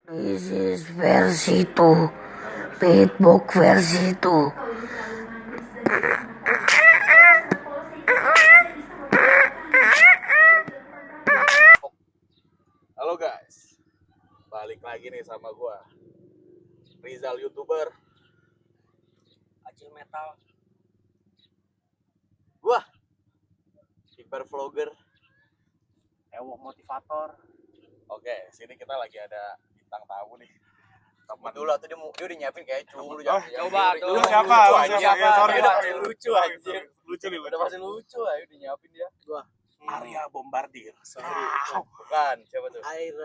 This is versi 2, Beatbox versi 2. Halo guys, balik lagi nih sama gua Rizal YouTuber, Acil Metal, gua Hyper Vlogger. Ewok Motivator. Oke, sini kita lagi ada bintang tamu nih. Temen Dulu tuh dia udah nyiapin kayak lu coba tuh. Lu siapa? Lucu, Lu anjing. siapa? Ya, sorry, Udah sorry. pasti lucu anjir. Lucu nih, Udah pasti lucu aja udah nyiapin dia. Arya Bombardir. Bukan, siapa tuh? Air.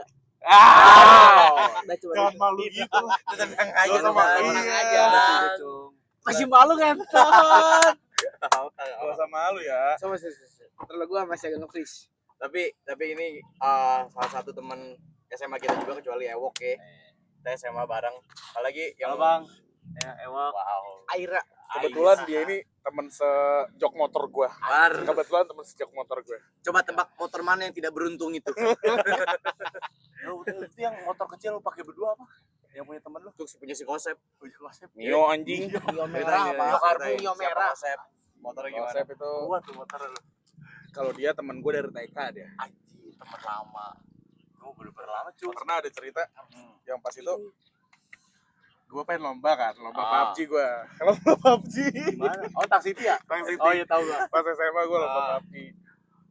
Ah, Udah jangan malu gitu. Itu tenang aja Lu sama tenang iya. aja. Masih malu ngentot. Gak usah malu ya. Sama sih. Terus gua masih agak nge-freeze. Tapi ini salah satu teman SMA kita juga kecuali Ewok ya. Kita SMA bareng. Apalagi yang Bang. Ya, Ewok. wow. Aira. Kebetulan dia ini temen sejok motor gua. Bar. Kebetulan temen sejok motor gue. Coba tebak motor mana yang tidak beruntung itu? Itu yang motor kecil lu pakai berdua apa? Yang punya temen lu? Untuk punya si konsep. Mio anjing. Mio merah apa? Mio merah. Konsep. Motornya gimana? Konsep itu Gua tuh motor lu. kalau dia temen gue dari TK dia. Anjir, temen lama. Lu bener-bener lama cuy. Pernah ada cerita yang pas itu gue pengen lomba kan, lomba PUBG gue. Lomba PUBG. Gimana? Oh, Tang City ya? Tang City. Oh iya tahu gua. Pas SMA gue lomba PUBG.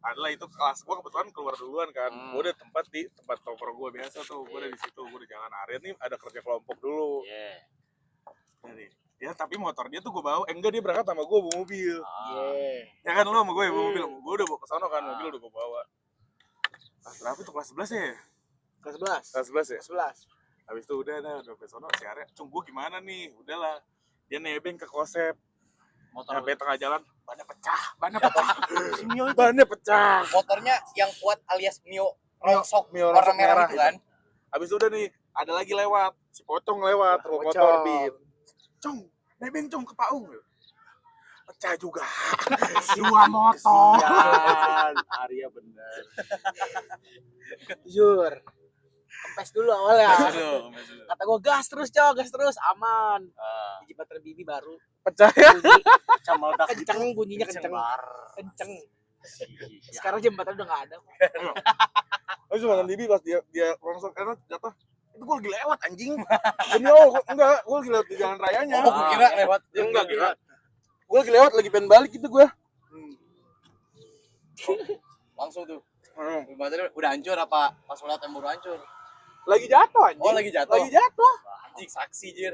Adalah itu kelas gue kebetulan keluar duluan kan. Gue udah di tempat tongkrong gue biasa tuh. Gue udah di situ, gue udah jalan Arya nih ada kerja kelompok dulu. Iya. Jadi, ya tapi motor dia tuh gue bawa, enggak dia berangkat sama gue bawa mobil. Iya. Ya kan lu sama gue bawa mobil, gue udah bawa kesana kan, mobil udah gue bawa. Kelas berapa tuh, kelas 11 ya? Kelas 11. Kelas 11 ya? Kelas 11. Habis itu udah sampai sono si Arya, "Cung, gua gimana nih?" Udahlah. Dia nebeng ke konsep. Motor Sampai tengah jalan, bannya pecah. si Mio itu. Bannya pecah. Motornya yang kuat alias Mio rongsok Mio warna rongsok merah merah itu kan. Habis itu udah nih, ada lagi lewat. Si Pocong lewat, bawa motor Beat. "Cung, nebeng Cung ke Paung." Pecah juga. Dua motor. Kesian. Arya bener. Jujur. Kempes dulu awalnya. Aduh. Kata gue gas terus aman. Dijibat terbibi baru. Pecah ya. Bunyi kenceng bunyinya kenceng. Sekarang jembatan udah nggak ada. Terus cuma Bibi pas dia rongsok jatuh. Itu gua lagi lewat anjing. Demi Allah, enggak, gua lagi lewat di jalan rayanya. Oh, gua kira lewat. Enggak kira. Gua lagi lewat lagi pengen balik gitu gua. Langsung tuh. Baterai udah hancur apa pas ngeliat yang baru hancur? Lagi jatuh anjing. Oh, lagi jatuh. Lagi jatuh. Anjing saksi jir.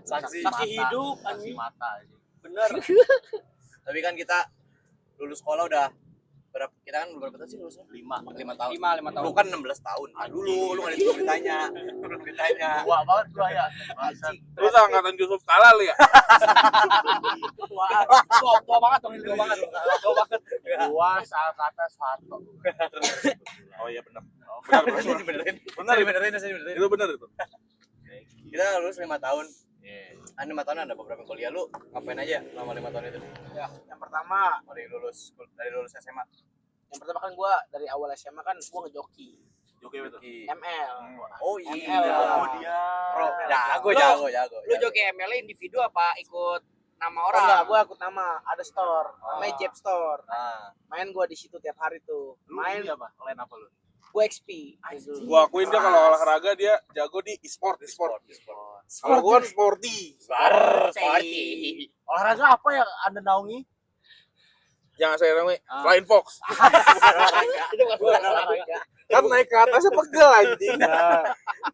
Saksi Saksi hidup saksi anjing. mata anjing. Bener. Tapi kan kita lulus sekolah udah berapa? Kita kan berapa tahun sih lulusnya? 5 tahun. 5 tahun. Lu kan 16 tahun. Ah, dulu lu enggak disuruh ditanya. Belum ditanya. Tua banget gua ya. Anjing. Terus angkatan Yusuf Kala lu ya? Tua banget dong, tua banget. Tua saat kata Soeharto. Oh iya benar. Ini dibenerin. Dibenerin. Itu benar itu. Kita lulus 5 tahun. Kan 5 tahun ada beberapa kuliah, lu ngapain aja selama 5 tahun itu? Ya, yang pertama Dari lulus SMA. Yang pertama kan gua dari awal SMA kan gua ngejoki. Joki betul. ML. Oh iya. ML. Oh dia. Pro, jago. Lu joki ML individu apa ikut nama orang? Enggak, gua ikut nama. Ada store. Namanya Jeb Store. Nah, Main gua di situ tiap hari tuh. Main apa? Kalian apa lu? gua XP. Gua akuin dia kalau olahraga dia jago di e-sport. Kalau gua kan sporty. Party. Olahraga apa yang Anda naungi? Yang saya namanya Flying Fox. Itu bukan olahraga. Kan naik ke atasnya pegel anjing.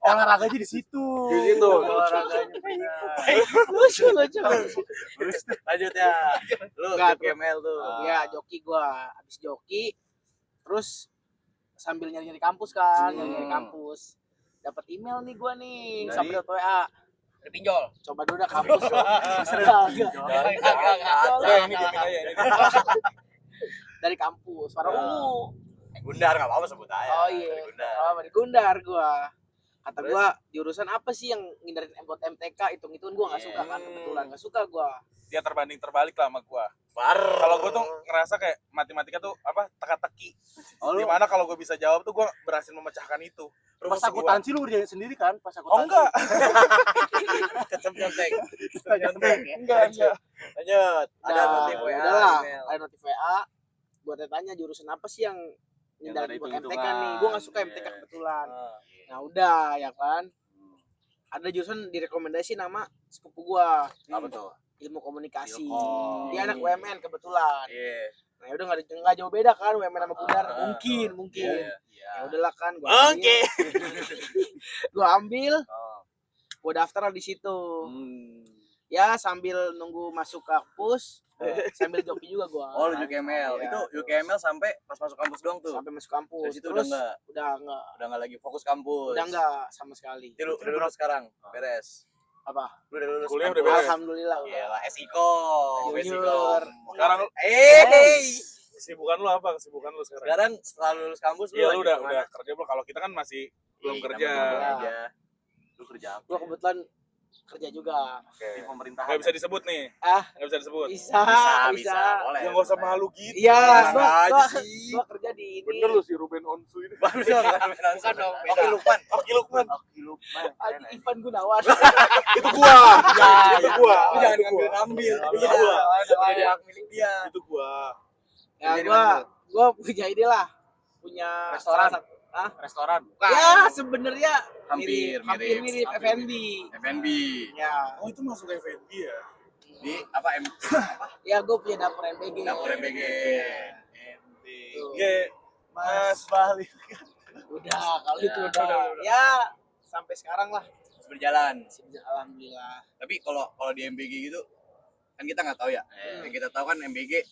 Olahraganya di situ. Di situ. Lucu. Lanjut ya. Lu Enggak, joki ML tuh. Ya, joki gua. Habis joki terus sambil nyari-nyari kampus kan, nyari-nyari kampus. Dapat email nih gua nih, Dari? sampai WA. Pinjol. Coba dulu dah kampus. Ini bikin aja ini. Dari kampus, warna ungu. Gundar enggak apa-apa sebut aja. Oh iya. Dari Gundar. Oh, di Gundar gua. Kata gua jurusan apa sih yang ngindarin buat MTK, hitung-hitung gua nggak suka kan, kebetulan nggak suka gua. Dia terbanding terbalik lah sama gua. Bar. Kalau gua tuh ngerasa kayak matematika tuh apa teka-teki. Dimana kalau gua bisa jawab tuh gua berhasil memecahkan itu. Pas akuntansi lu ngerjain sendiri kan? Pas akuntansi. Oh enggak. Tetep nyontek. Enggak. Lanjut. Ada notif WA. Udahlah, email. ada notif WA. Gua tanya jurusan apa sih yang Yang ngindarin ada buat MTK hitung-hitungan. nih. Gua nggak suka MTK kebetulan. Nah udah ya kan. Ada jurusan direkomendasi nama sepupu gua, Apa tuh? ilmu komunikasi. Ilkom. Dia anak UMN kebetulan. Iya. Nah udah nggak jauh beda kan UMN sama Bundar. Mungkin. Iya. Ya udahlah kan gua ambil. Oke. Gua ambil, gua daftar di situ. Ya sambil nunggu masuk kampus, sambil joki juga gua. Oh, lu UKML. Iya. Itu UKML sampai pas masuk kampus doang tuh. Sampai masuk kampus. Dari situ Terus udah enggak lagi fokus kampus. udah enggak sama sekali. Jadi lu udah lulus sekarang. Beres. Apa? Lu udah lulus. Kuliah kampus. udah beres. Alhamdulillah udah. Iyalah, Esikom. Junior. Sekarang kesibukan lu apa? Kesibukan lu sekarang? Sekarang setelah lulus kampus Iya lu lagi udah kemana? kerja belum? Kalau kita kan masih belum Iya, kerja. kita belum kerja. Lu kerja apa? Gua kebetulan kerja juga. Oke. Di pemerintahan. Nggak bisa disebut nih. Ah. Nggak bisa disebut. Bisa. Boleh. Ya nggak usah malu gitu. Iya, Mana aja sih. gua kerja di ini. Bener lu si Ruben Onsu ini. Baru dong. Bukan dong, beda. Oke, Lukman. Oke Lukman. Oke, lu. Adi Ivan Gunawan. Itu gua. Ya, itu gua. Lu jangan Itu gua. ngambil. Itu Iya. gua. Udah di hak milik dia. Itu gua. Ya Jadi gua punya ide lah. Punya Restoran. salah satu- Hah? Restoran. Ya sebenarnya Hampir hampir mirip F&B. FNB. Ya, Oh itu masuk FNB ya? Di apa ya gue punya dapur MBG. dapur MBG. Tuh. Oke. Mas Bali. Udah, kalau itu Ya, udah. Ya, sampai sekarang lah. Terus berjalan. Alhamdulillah. Tapi kalau di MBG gitu kan kita nggak tahu ya. Yang kita tahu kan MBG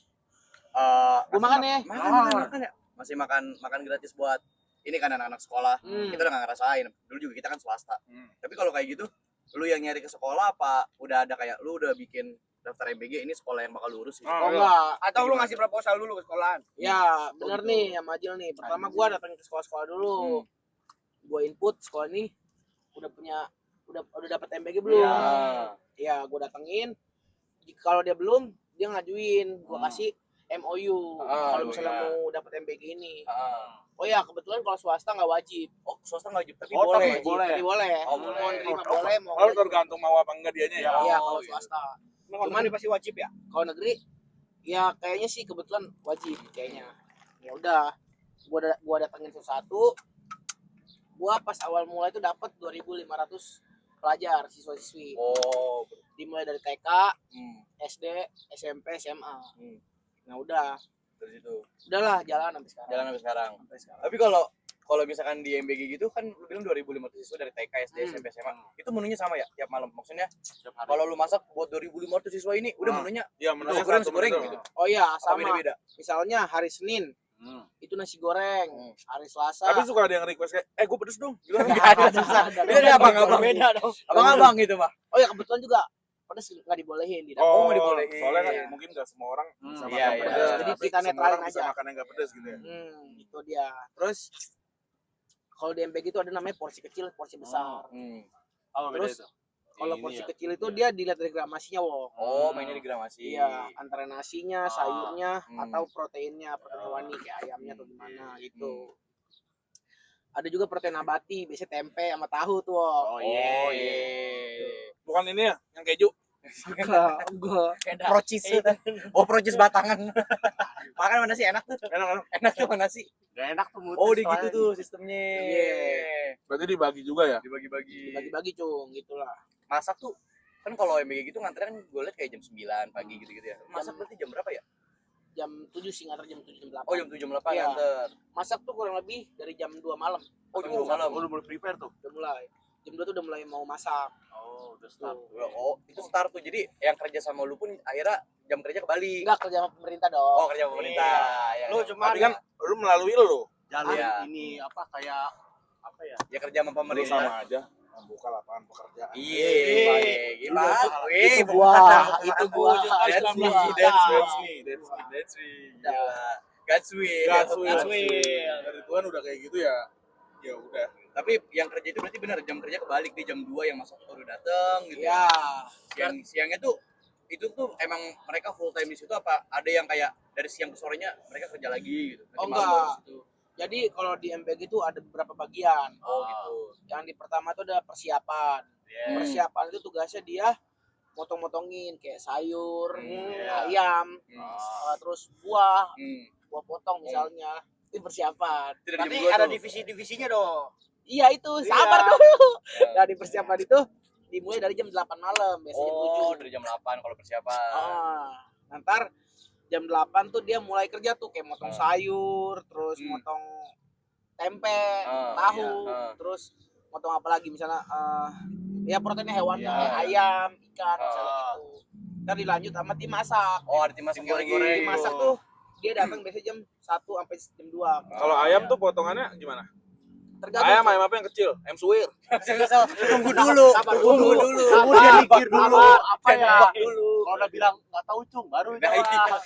Gua makan ya. makan ya. Masih makan gratis buat ini kan anak-anak sekolah. Kita udah nggak ngerasain. Dulu juga kita kan swasta. Tapi kalau kayak gitu, lu yang nyari ke sekolah apa udah ada kayak lu udah bikin daftar MBG ini sekolah yang bakal lurus gitu? Oh enggak. Atau lu ngasih proposal dulu ke sekolahan? Ya, bener nih sama Majil nih. Pertama gua datang ke sekolah-sekolah dulu. Gua input sekolah ini udah dapat MBG belum? Ya, gua datengin. Kalau dia belum, dia ngajuin. Gua kasih MOU kalau misalnya mau dapat MBG ini. Oh ya, kebetulan kalau swasta nggak wajib. Oh, swasta nggak wajib, tapi Oh, boleh. tapi Boleh. Tapi boleh. Oh, boleh. Mau nerima boleh, mau Oh nggak tergantung mau apa enggak dianya ya? Iya, Oh, kalau iya. swasta. Cuman pasti wajib ya? Kalau negeri, ya kayaknya sih kebetulan wajib kayaknya. Ya udah, gua datangin satu-satu. Gua pas awal mulai itu dapat 2.500 pelajar siswa-siswi. Oh, Dimulai dari TK, SD, SMP, SMA. Nah udah, dari situ. udahlah jalan sampai sekarang. Jalan sampai sekarang. Sampai sekarang. Tapi kalau misalkan di MBG gitu kan lu bilang 2.500 siswa dari TK, SD, SMP, SMA. Itu menunya sama ya tiap malam. Maksudnya kalau lu masak buat 2.500 siswa ini udah menunya Iya menurut nasi goreng, satu goreng menu. gitu. Oh iya, Apa sama. beda-beda? Misalnya hari Senin itu nasi goreng, hari Selasa. Tapi suka ada yang request kayak, gue pedes dong. Gitu kan? Enggak ada susah. Beda deh abang-abang. Beda dong. Abang-abang gitu, Mah. Oh ya kebetulan juga pedas nggak dibolehin di dapur. Oh, nggak dibolehin. Soalnya kan Iya. mungkin nggak semua orang bisa Iya, makan iya. pedas. Jadi Tapi kita semua netralin orang bisa aja. makan yang nggak pedas gitu ya. Itu dia. Terus kalau di MBG itu ada namanya porsi kecil, porsi besar. Apa beda Terus, itu? Kalau Ini porsi ya. kecil itu dia dilihat dari gramasinya, wo. Oh, mainnya di gramasi. Iya, antara nasinya, sayurnya, Hmm. atau proteinnya, protein hewani kayak ayamnya atau gimana gitu. Ada juga protein nabati, biasanya tempe sama tahu tuh, wo. Oh iya. Bukan ini ya, yang keju. Enggak. Procis. Oh, procis batangan. Makan mana sih enak tuh? Enak. Enak tuh mana sih? Gak enak tuh mulut. Oh, di gitu tuh sistemnya. Iya. Berarti dibagi juga ya? Dibagi-bagi. Bagi-bagi, cung, gitulah. Masak tuh kan kalau MBG gitu ngantre kan gue liat kayak jam 9 pagi gitu-gitu ya. Masak berarti jam berapa ya? Jam 7 sih, ngantar jam 7, jam 8. Oh, jam 7 jam 8 Iya. nganter. Masak tuh kurang lebih dari jam 2 malam. Oh, jam 2 malam. Oh, lu mulai prepare tuh. Udah mulai. Jam 2 tuh udah mulai mau masak. Oh, udah start. Oh, itu start tuh. Jadi yang kerja sama lu pun akhirnya jam kerja kebalik. Enggak kerja sama pemerintah dong. Oh, kerja sama pemerintah. Ya, Lu ya. cuma tapi kan lu melalui lu. Jalur Iya. ini apa kayak apa ya? Ya kerja sama Lu pemerintah. sama aja membuka lapangan pekerjaan. Iya, gimana? Itu gua, itu gua. That's me, Gua. that's me. Udah. God's will. God's will. Dari Tuhan udah kayak gitu ya. Ya udah. Tapi yang kerja itu berarti benar jam kerja kebalik, di jam 2 yang masak baru datang gitu. Ya, Siangnya tuh itu tuh emang mereka full time di situ apa ada yang kayak dari siang ke sorenya mereka kerja lagi gitu. Nanti Oh, malam baru enggak. di situ. Jadi kalau di MBG itu ada beberapa bagian. Oh gitu. Yang di pertama itu ada persiapan. Persiapan itu tugasnya dia motong-motongin kayak sayur, ayam, terus buah potong misalnya. Itu persiapan. Itu dari Berarti jam 2 ada tuh. divisi-divisinya dong. Iya itu, sabar Iya. dulu. Dari persiapan itu dimulai dari jam 8 malam, biasanya jam 7. Oh, dari jam 8 kalau persiapan. Ntar jam 8 tuh dia mulai kerja tuh kayak motong sayur, terus motong tempe, tahu, terus motong apa lagi misalnya ya proteinnya hewan kayak ayam, ikan misalnya gitu. Ntar dilanjut sama tim masak. Oh, ada tim masak lagi. Tim masak tuh dia datang biasanya jam 1 sampai jam 2. Kalau ayam tuh potongannya gimana? Tergantung. Ayam apa yang kecil? Suwir. Tunggu dulu. Sabar Tunggu dulu. dulu. Kamu dia mikir dulu apa ya? Nebak dulu. Kalau udah bilang nggak tahu cung, baru Nah, jawab.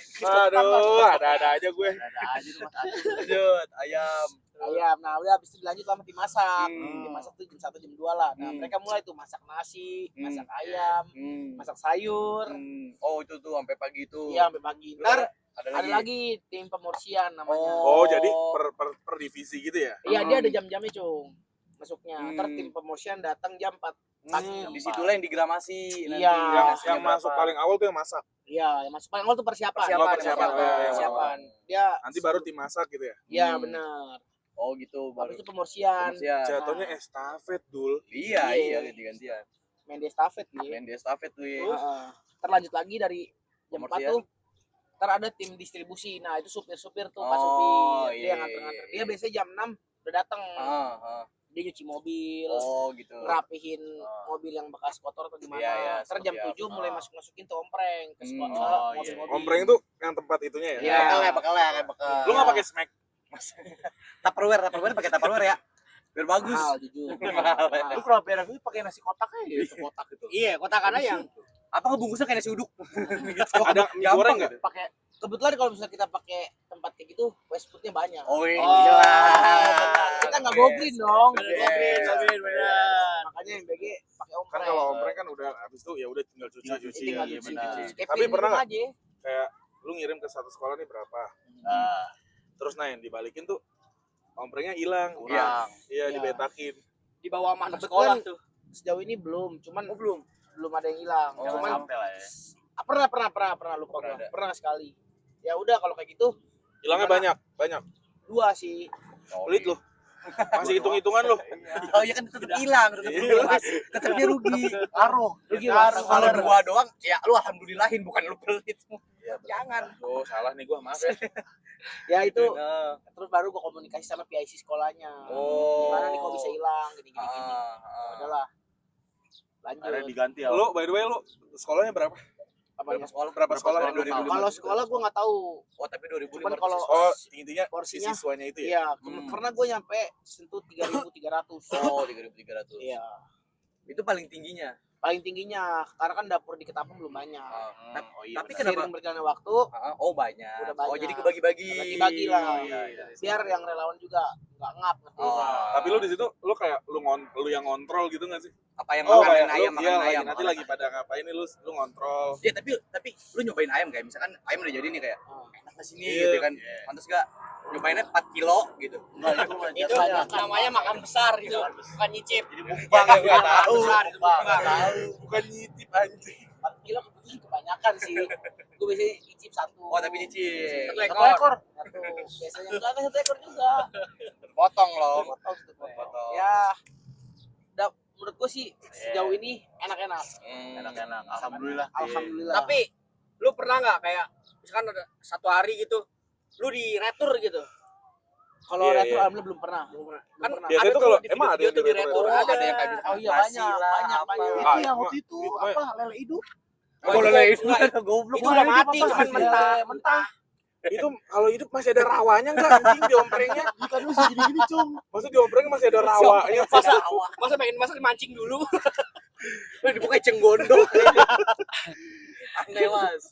Aduh, ada-ada aja gue. Ada aja tuh Mas Adi. Lanjut, ayam. Ayam. Nah, udah habis itu dilanjut sama tim masak. Hmm. Tim masak tuh jam 1 jam 2 lah. Nah, mereka mulai tuh masak nasi, masak ayam, masak sayur. Oh, itu tuh sampai pagi itu. Iya, sampai pagi. Ntar Ada ada lagi tim pemorsian namanya. Oh, jadi per divisi gitu ya? Iya, dia ada jam-jamnya, Cung. Masuknya. Ntar tim pemorsian datang jam 4 pagi. Di situlah yang digramasi. nanti. Iya. Yang masuk paling awal tuh yang masak. Iya, yang masuk paling awal tuh persiapan. Persiapan. Oh, iya, iya. Persiapan. Dia Nanti baru tim masak gitu ya? Iya, benar. Oh, gitu baru. Habis itu pemorsian. Jatuhnya estafet, Dul. Iya, Iya. ganti-gantian. Main di estafet nih. Main di estafet tuh ya. Terlanjut lagi dari jam 4 Pemorsian. tuh. Ntar ada tim distribusi. Nah, itu supir-supir tuh, Pak Oh, supir. Dia iya, yang nganter-nganter. iya, Dia iya. biasanya jam 6 udah datang. Dia nyuci mobil. Oh, gitu. Ngerapihin mobil yang bekas kotor atau gimana. Iya, iya, Ntar jam siap. 7 mulai masuk-masukin tuh ompreng ke sekolah. Oh, iya. mobil-mobil. Ompreng tuh yang tempat itunya ya? Iya. Bekalnya. Lu nggak pakai smack? Tupperware pakai Tupperware ya. Biar bagus. Mahal jujur. Lu kalau beres itu pakai nasi kotak aja gitu, kotak itu. Iya, kotakan aja yang Apa ngebungkusnya kayak nasi uduk? Ada mie goreng nggak? pakai. Kebetulan kalau misalnya kita pakai tempat kayak gitu, waste foodnya banyak. Oh, iya. Kita nggak goblin dong. Goblin, bener. Makanya yang BG pakai Kan ompreng. kalau ompreng kan udah habis itu ya udah tinggal cuci. Tinggal Iya, cuci. benar. Kepin Tapi pernah minum nggak? aja. Kayak lu ngirim ke satu sekolah nih berapa? Terus nah yang dibalikin tuh omprengnya hilang. Iya. Iya, Iya. dibetakin. Dibawa sama anak sekolah tuh. Sejauh ini belum, cuman belum ada yang hilang. Oh, Cuman Sampai lah ya. pernah lupa Pernah gua. ada. Pernah sekali. Ya udah kalau kayak gitu Hilangnya Gimana? banyak. 2 sih. Pelit lu. Masih hitung-hitungan lu. Oh, iya kan tetap hilang, tetap dia rugi. Ngaruh. Rugi, Ngaruh. Mas. Kalau 2 doang, ya lu alhamdulillahin bukan lu pelit. Jangan. Oh, salah nih gua, maaf ya. Ya itu Nah. terus baru gua komunikasi sama PIC sekolahnya. Oh. Gimana nih kok bisa hilang gini. Udahlah. Ada Lanjut. diganti ya. Lu by the way lu sekolahnya berapa? Apanya? Berapa sekolah? sekolah? 2015? Kalau sekolah gua nggak tahu. Oh, tapi 2015. Cuman kalau Oh, intinya si porsinya siswanya itu ya. iya, pernah gua nyampe sentuh 3.300. Oh, 3.300. Iya. Itu paling tingginya. Paling tingginya karena kan dapur di Ketapang belum banyak. Oh iya. Tapi benar. kenapa? Seiring berjalannya waktu Oh, banyak. Udah banyak. Oh, jadi kebagi-bagi. Bagi-bagi lah. Iya. biar yang relawan juga nggak ngap ngerti. Oh. Tapi lu di situ lu kayak lu yang ngontrol gitu enggak sih? Apa yang Oh, makanin kayak ayam, lu, makan iya, ayam. nanti lagi pada ngapain nih lu ngontrol. Ya, tapi lu nyobain ayam kayak misalkan ayam udah jadi nih kayak enak nggak sih nih Iya. gitu kan. Pantes gak nyobainnya 4 kilo gitu. Enggak, itu mah Itu jatuhnya. namanya makan besar gitu, bukan nyicip. Jadi Bang, mukbang nggak tahu. Besar itu Bang. Bukan nyicip anjing. 4 kilo kebanyakan sih. Gue biasanya nyicip 1. Oh, tapi nyicip. Satu Satu ekor. Satu. Biasanya enggak 1 ekor juga. Potong loh. Potong satu potong. Potong. Ya. Menurut gue sih sejauh ini enak-enak. Enak-enak. Alhamdulillah. Alhamdulillah. Tapi lu pernah nggak kayak misalkan ada satu hari gitu lu di retur gitu? Kalau Iya, retro iya. alhamdulillah belum pernah. Kan Biasanya ada tuh kalau di emang ada video yang tuh di di retur. retur Oh, ada yang kayak Oh iya nasi banyak, lah, banyak, apa. banyak. Itu Ah, yang itu waktu itu mah- apa? Lele hidup. Oh, lele itu goblok. Itu udah mati, cuman mentah. mentah. Itu kalau hidup masih ada rawanya enggak anjing di omprengnya? Ikan lu segini-gini, Cung. Maksudnya di omprengnya masih ada rawanya. masa pengen masak mancing dulu. Lu dibuka cenggondo. Aneh, Mas.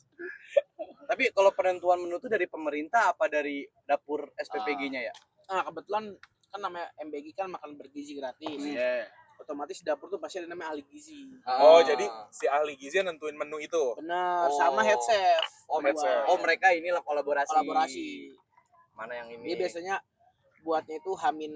Tapi kalau penentuan menu tuh dari pemerintah apa dari dapur SPPG-nya ya? Nah, kebetulan kan namanya MBG kan makan bergizi gratis. Iya. Otomatis di dapur tuh pasti ada namanya ahli gizi. Oh, jadi si ahli gizi yang nentuin menu itu. Bener, Oh. sama head chef. Head chef. Oh, mereka inilah kolaborasi. Mana yang ini? Dia biasanya buatnya itu Hamin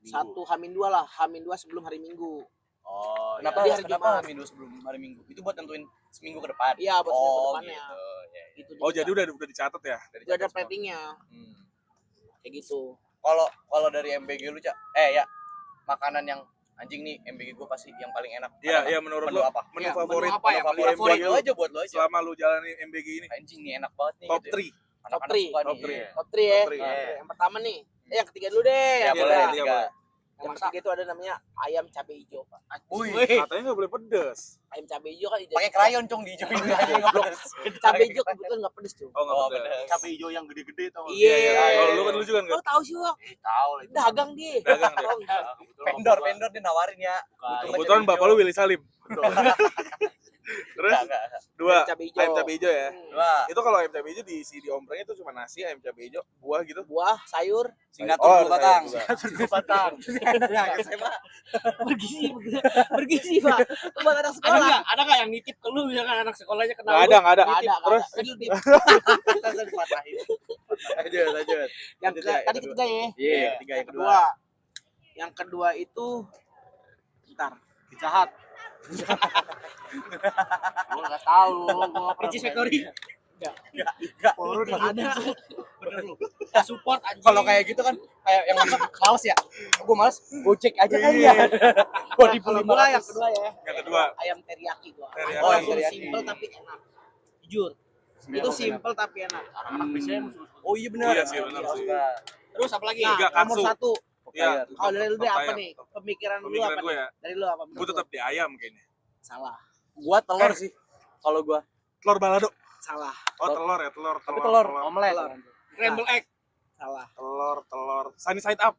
1, Hamin 2 lah, Hamin 2 sebelum hari Minggu. Oh, Kenapa Di hari kenapa Jumat. Minggu sebelum hari Minggu? Itu buat tentuin seminggu ke depan. Iya, buat seminggu Oh, depannya. gitu. Ya, ya. Gitu, Oh, jadi udah dicatat ya? Dari udah ada catat semua. platingnya Hmm. kayak gitu. Kalau dari MBG lu, Cak. Ya, makanan yang anjing nih MBG gue pasti yang paling enak. Iya, Ada iya nggak? menurut Menu lu apa? menu Iya, favorit menu apa ya? menu Paling favorit Buat buat lu lu aja, buat lu aja. selama lu jalanin MBG ini. Anjing nih enak banget nih. Top gitu. 3. Anak-anak three. suka Top nih. 3. Iya. Top 3 ya. Top three, iya. Yang pertama nih. Yang ketiga dulu deh. Ya, Yang boleh. ketiga. tiga, Tiga. boleh. Yang ketiga itu ada namanya ayam cabai hijau, Pak. Wih, Katanya nggak boleh pedes. Ayam cabai hijau kan pakai krayon cong dihijauin aja goblok. Cabai hijau kebetulan nggak pedes tuh. Oh, nggak Oh, pedes. pedes. cabai hijau yang gede-gede tau nggak? Iya. Oh, lu kan lu juga Lo enggak? tahu sih, Wak? Tahu lah itu. Dagang dia. Dagang deh. Oh, enggak. Vendor dia nawarin ya. Kebetulan bapak lu Willy Salim. Terus Enggak. dua Ayam cabai hijau. ayam cabai hijau ya. Wah, Itu kalau ayam cabai hijau diisi di omprengnya itu cuma nasi, ayam cabai hijau, buah gitu. Buah, sayur, Singapura Oh, dua batang. sayur batang. SMA. bergizi, bergizi, Pak. Itu buat anak Ada sekolah. nggak? Ada nggak yang nitip ke lu misalkan anak sekolahnya kenal Nggak lu? ada, nggak ada. Nggak ada. Terus Tadi lu di- Lanjut. yang tadi ketiga ya. Iya, ketiga yang kedua. Kedua. Yang kedua itu bentar. Pizza Hut. Gua nggak tahu, gua Picis Factory. Ada. Bener lu. Nggak support anjing. Kalau kayak gitu kan kayak yang masak males ya. Gue males, gue cek aja kan ya. Gue di Kalau gua yang kedua ya. yang kedua Ayam teriyaki gua. Teriyaki. Oh, yang Walaupun teriyaki. simple tapi enak. Jujur. Itu simple tapi enak. anak biasanya Oh iya benar. Iya sih, benar sih. Terus apa lagi? Nah, Tiga nomor katsu. satu. Iya. Kalau dari lu deh Top apa ayam. nih? Pemikiran lu Pemikiran apa gue nih? ya, Dari lu apa? gue tetap di ayam kayaknya. Salah. Gua telur sih. Kalau gua Telur balado. Salah. Oh, telur ya, telur. Tapi telur. omelet. Scramble egg. Salah. Telur. Sunny side up.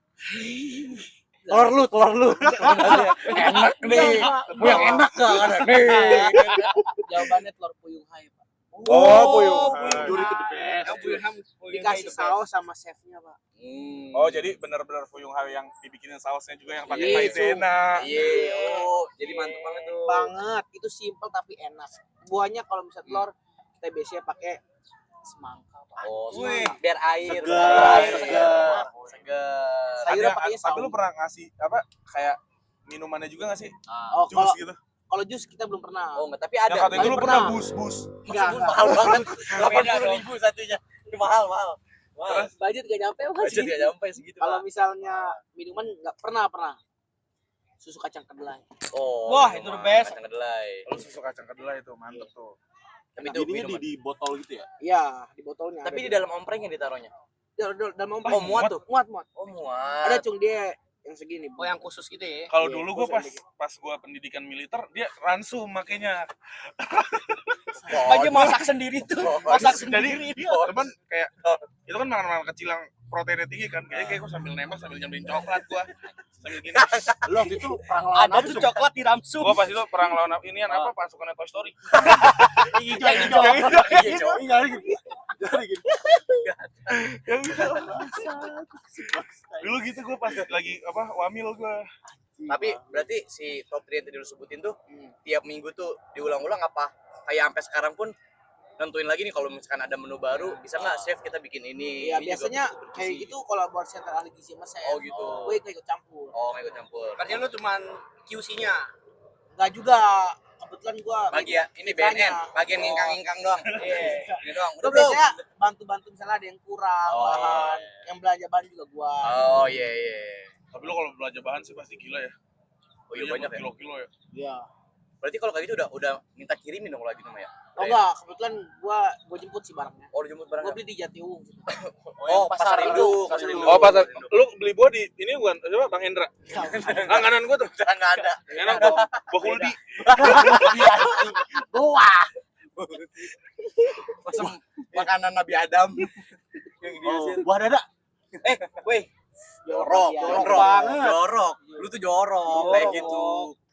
telur lu. Enak nih. Gua yang enak kan nih. Jawabannya telur puyuh hai, Pak. Oh, puyuh. Jujur itu the best. Yang punya ham. Dikasih saus sama chefnya, Pak. Oh, jadi benar-benar fuyung hai yang dibikinin sausnya juga yang pakai Iya, maizena. Iya, oh, jadi mantep banget tuh. Banget. Itu simple tapi enak. Buahnya kalau misalnya telur kita biasanya pakai semangka, Pak. Oh, Wih. biar air. Segar, Segar. Sayurnya Ada- pakainya tapi saus. lu pernah ngasih apa kayak minumannya juga nggak sih? Oh, Jus kalau gitu. kalau jus kita belum pernah. Oh, enggak, tapi Yang ada. katanya tapi dulu pernah. pernah bus. Enggak. Mahal banget. Beda dong. 80.000 satunya. Itu mahal. Wah, Budget gak nyampe, Pak. budget gak nyampe segitu. Kalau Pak. misalnya minuman nggak pernah. Susu kacang kedelai. Oh, Wah, itu the best. Kacang kedelai. Lu susu kacang kedelai itu mantep tuh. Tapi itu Ininya minuman. di botol gitu ya? Iya, di botolnya. Tapi di ada dalam ompreng yang ditaruhnya. dalam Oh, muat tuh. muat. Oh, muat. Ada cung dia yang segini. Oh, yang khusus gitu ya. Kalau Iya, dulu gua khusus pas gua pendidikan militer, dia ransum makanya. Aja masak sendiri tuh. Masak sendiri. Cuman kayak itu kan makanan kecil yang proteinnya tinggi kan. Kayak gua sambil nembak sambil nyambilin coklat gua. Sambil gini. Lu waktu itu perang lawan Ada tuh coklat di ramsum. Gua pas itu perang lawan inian apa pasukannya Toy Story. Hijau. Dulu gitu gua pas lagi apa wamil gua. Tapi berarti si top 3 yang tadi lu sebutin tuh tiap minggu tuh diulang-ulang apa? Kayak sampai sekarang pun nentuin lagi nih kalau misalkan ada menu baru, bisa nggak chef kita bikin ini? Iya, Ini juga biasanya bergizi. kayak gitu kolaborasi antara ahli gizi sama saya. Oh, gitu. Gue ikut campur. Oh, nggak ikut campur. Kerjaan lu cuman QC-nya. Enggak juga. Kebetulan gua Bagian ini Mitranya. BNN, bagian ngingkang-ngingkang doang. Iya. Ini doang. Gua Udah belum? biasanya bantu-bantu misalnya ada yang kurang Oh, bahan, yang belanja bahan juga gua. Oh, iya. Tapi lo kalau belanja bahan sih pasti gila ya. Oh, iya banyak ya. Kilo-kilo ya. Iya. Berarti kalau kayak gitu udah minta kirimin dong lagi nama ya? Oh enggak, kebetulan gua jemput sih barangnya. Oh, dijemput barang. Gua beli di Jatiwung gitu. Oh, pasar induk. Oh, pas lu beli buah di ini bukan siapa Bang Hendra? Langganan gua tuh. Enggak ada. Enak tuh. Buah kuldi. Buah. Masa makanan Nabi Adam. Yang Oh, dia buah dada. Weh, jorok, Iya. jorok banget. Jorok. Lu tuh jorok kayak gitu.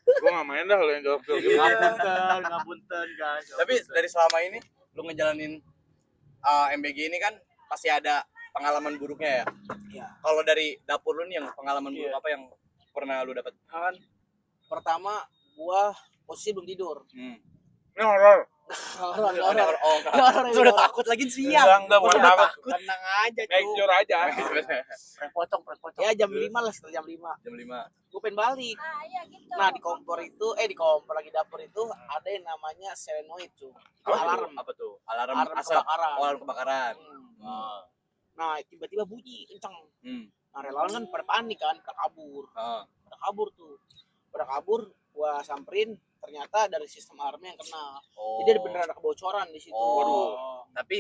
Gua enggak main dah kalau yang jawab gitu. Ngapunten guys. Tapi dari selama ini lu ngejalanin MBG ini kan pasti ada pengalaman buruknya ya. Iya. Kalau dari dapur lu nih yang pengalaman buruk apa yang pernah lu dapat? Kan pertama gua posisi belum tidur. Ini horor. Horor. Sudah takut lagi siang. Enggak, bukan takut. Tenang aja, Make cuy. sure aja. Prank pocong. Ya jam 5 lah, sekitar jam 5. Jam 5. Gue pengen balik. Nah di kompor itu, di kompor lagi dapur itu ada yang namanya solenoid tuh. Alarm. Apa tuh? Alarm Alarm asap. kebakaran. Oh, alarm kebakaran. Nah tiba-tiba bunyi kenceng. Hmm. Nah relawan kan pada panik kan, pada kabur tuh. Pada kabur, gua samperin, ternyata dari sistem alarmnya yang kena. Oh. Jadi ada beneran ada kebocoran di situ. Oh. Waduh. Tapi